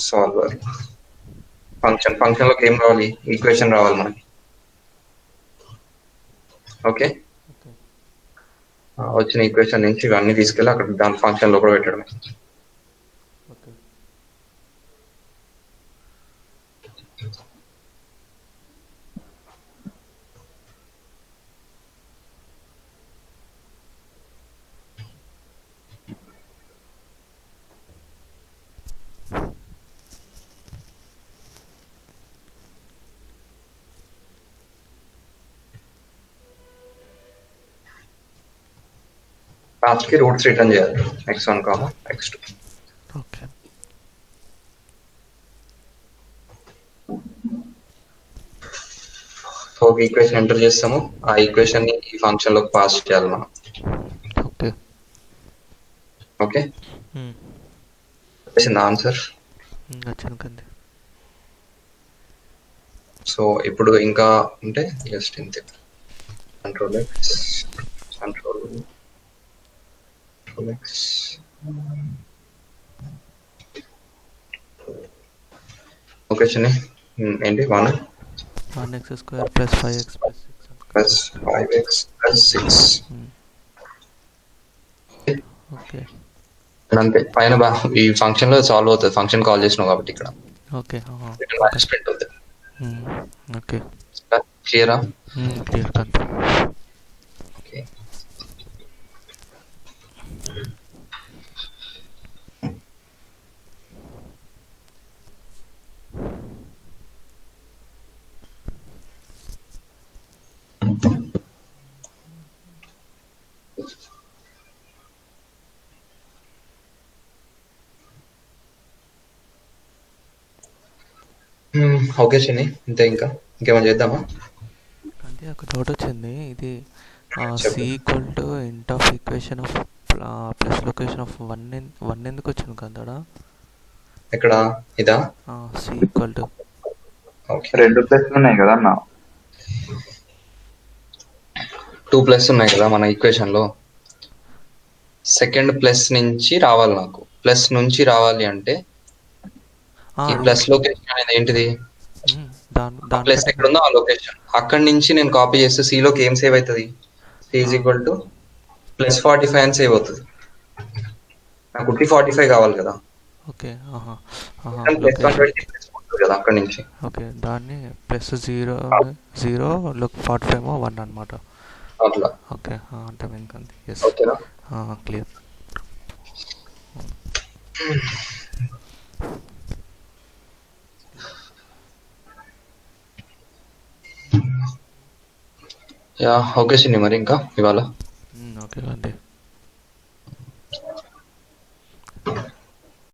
Speaker 2: సాల్వర్ ఫంక్షన్ లోకి ఏం రావాలి, ఈక్వేషన్ రావాలి మనకి. ఓకే వచ్చిన ఈక్వేషన్ నుంచి ఇవన్నీ తీసుకెళ్ళి అక్కడ దాని ఫంక్షన్ లో కూడా పెట్టడమే. లాస్ట్ కి రూట్స్ రిటర్న్ చేయాలి, x1, x2.
Speaker 1: ఓకే
Speaker 2: సో ఒక ఈక్వేషన్ ఎంటర్ చేస్తాము, ఆ ఈక్వేషన్ ని ఈ ఫంక్షన్ లోకి పాస్ చేయాలి మనం.
Speaker 1: ఓకే.
Speaker 2: ఓకే,
Speaker 1: మ్మ్.
Speaker 2: వచ్చింది ఆన్సర్.
Speaker 1: వచ్చింది కంది.
Speaker 2: సో ఇప్పుడు ఇంకా అంటే జస్ట్ ఇంతే. Control X, control X, okay చిన్ని ఏంటి
Speaker 1: 1x² + 5x + 6
Speaker 2: + 5x + 6.
Speaker 1: ఓకే.
Speaker 2: అంతే, పైన ఈ ఫంక్షన్ లో సాల్వ్ అవుతుంది, ఫంక్షన్ కాల్ చేసినావు కాబట్టి ఇక్కడ
Speaker 1: ఓకే.
Speaker 2: ప్రింట్ అవుతుంది.
Speaker 1: ఓకే.
Speaker 2: క్లియరా?
Speaker 1: క్లియర్ కంది.
Speaker 2: ఓకే. ఓకే చిన్ని, ఇంతే. ఇంకేమైనా చేద్దామా?
Speaker 1: అంటే ఒక డౌట్ వచ్చింది. ఇది
Speaker 2: చెప్పు.
Speaker 1: C = int of equation of plus location of 1 ఎందుకు వచ్చింది కదా?
Speaker 2: ఎక్కడ ఇదా?
Speaker 1: C =
Speaker 2: ఓకే,
Speaker 4: 2 ప్లస్లు ఉన్నాయి కదా అన్న.
Speaker 2: 2 ప్లస్ ఉన్నాయి కదా మన ఈక్వేషన్ లో. సెకండ్ ప్లస్ నుంచి రావాలి, నాకు ప్లస్ నుంచి రావాలి అంటే ఈ ప్లస్ లొకేషన్ అనేది ఏంటిది? ప్లస్ ఎక్కడ ఉందో ఆ లొకేషన్, అక్కడి నుంచి నేను కాపీ చేస్తే C లోకి ఏం సేవ్ అవుతుంది? C = +45 అని సేవ్ అవుతుంది. నాకు 45 కావాలి కదా.
Speaker 1: ఓకే.
Speaker 2: కదా అక్కడి నుంచి.
Speaker 1: ఓకే, దాన్ని +0 45 1 అనమాట.
Speaker 2: అట్లా.
Speaker 1: ఓకే, అర్థమైంది కంది. ఎస్,
Speaker 2: ఓకేనా?
Speaker 1: క్లియర్.
Speaker 2: యా, ఓకే చిన్ని, మరి ఇంకా ఇవాళ
Speaker 1: ఓకే అండి.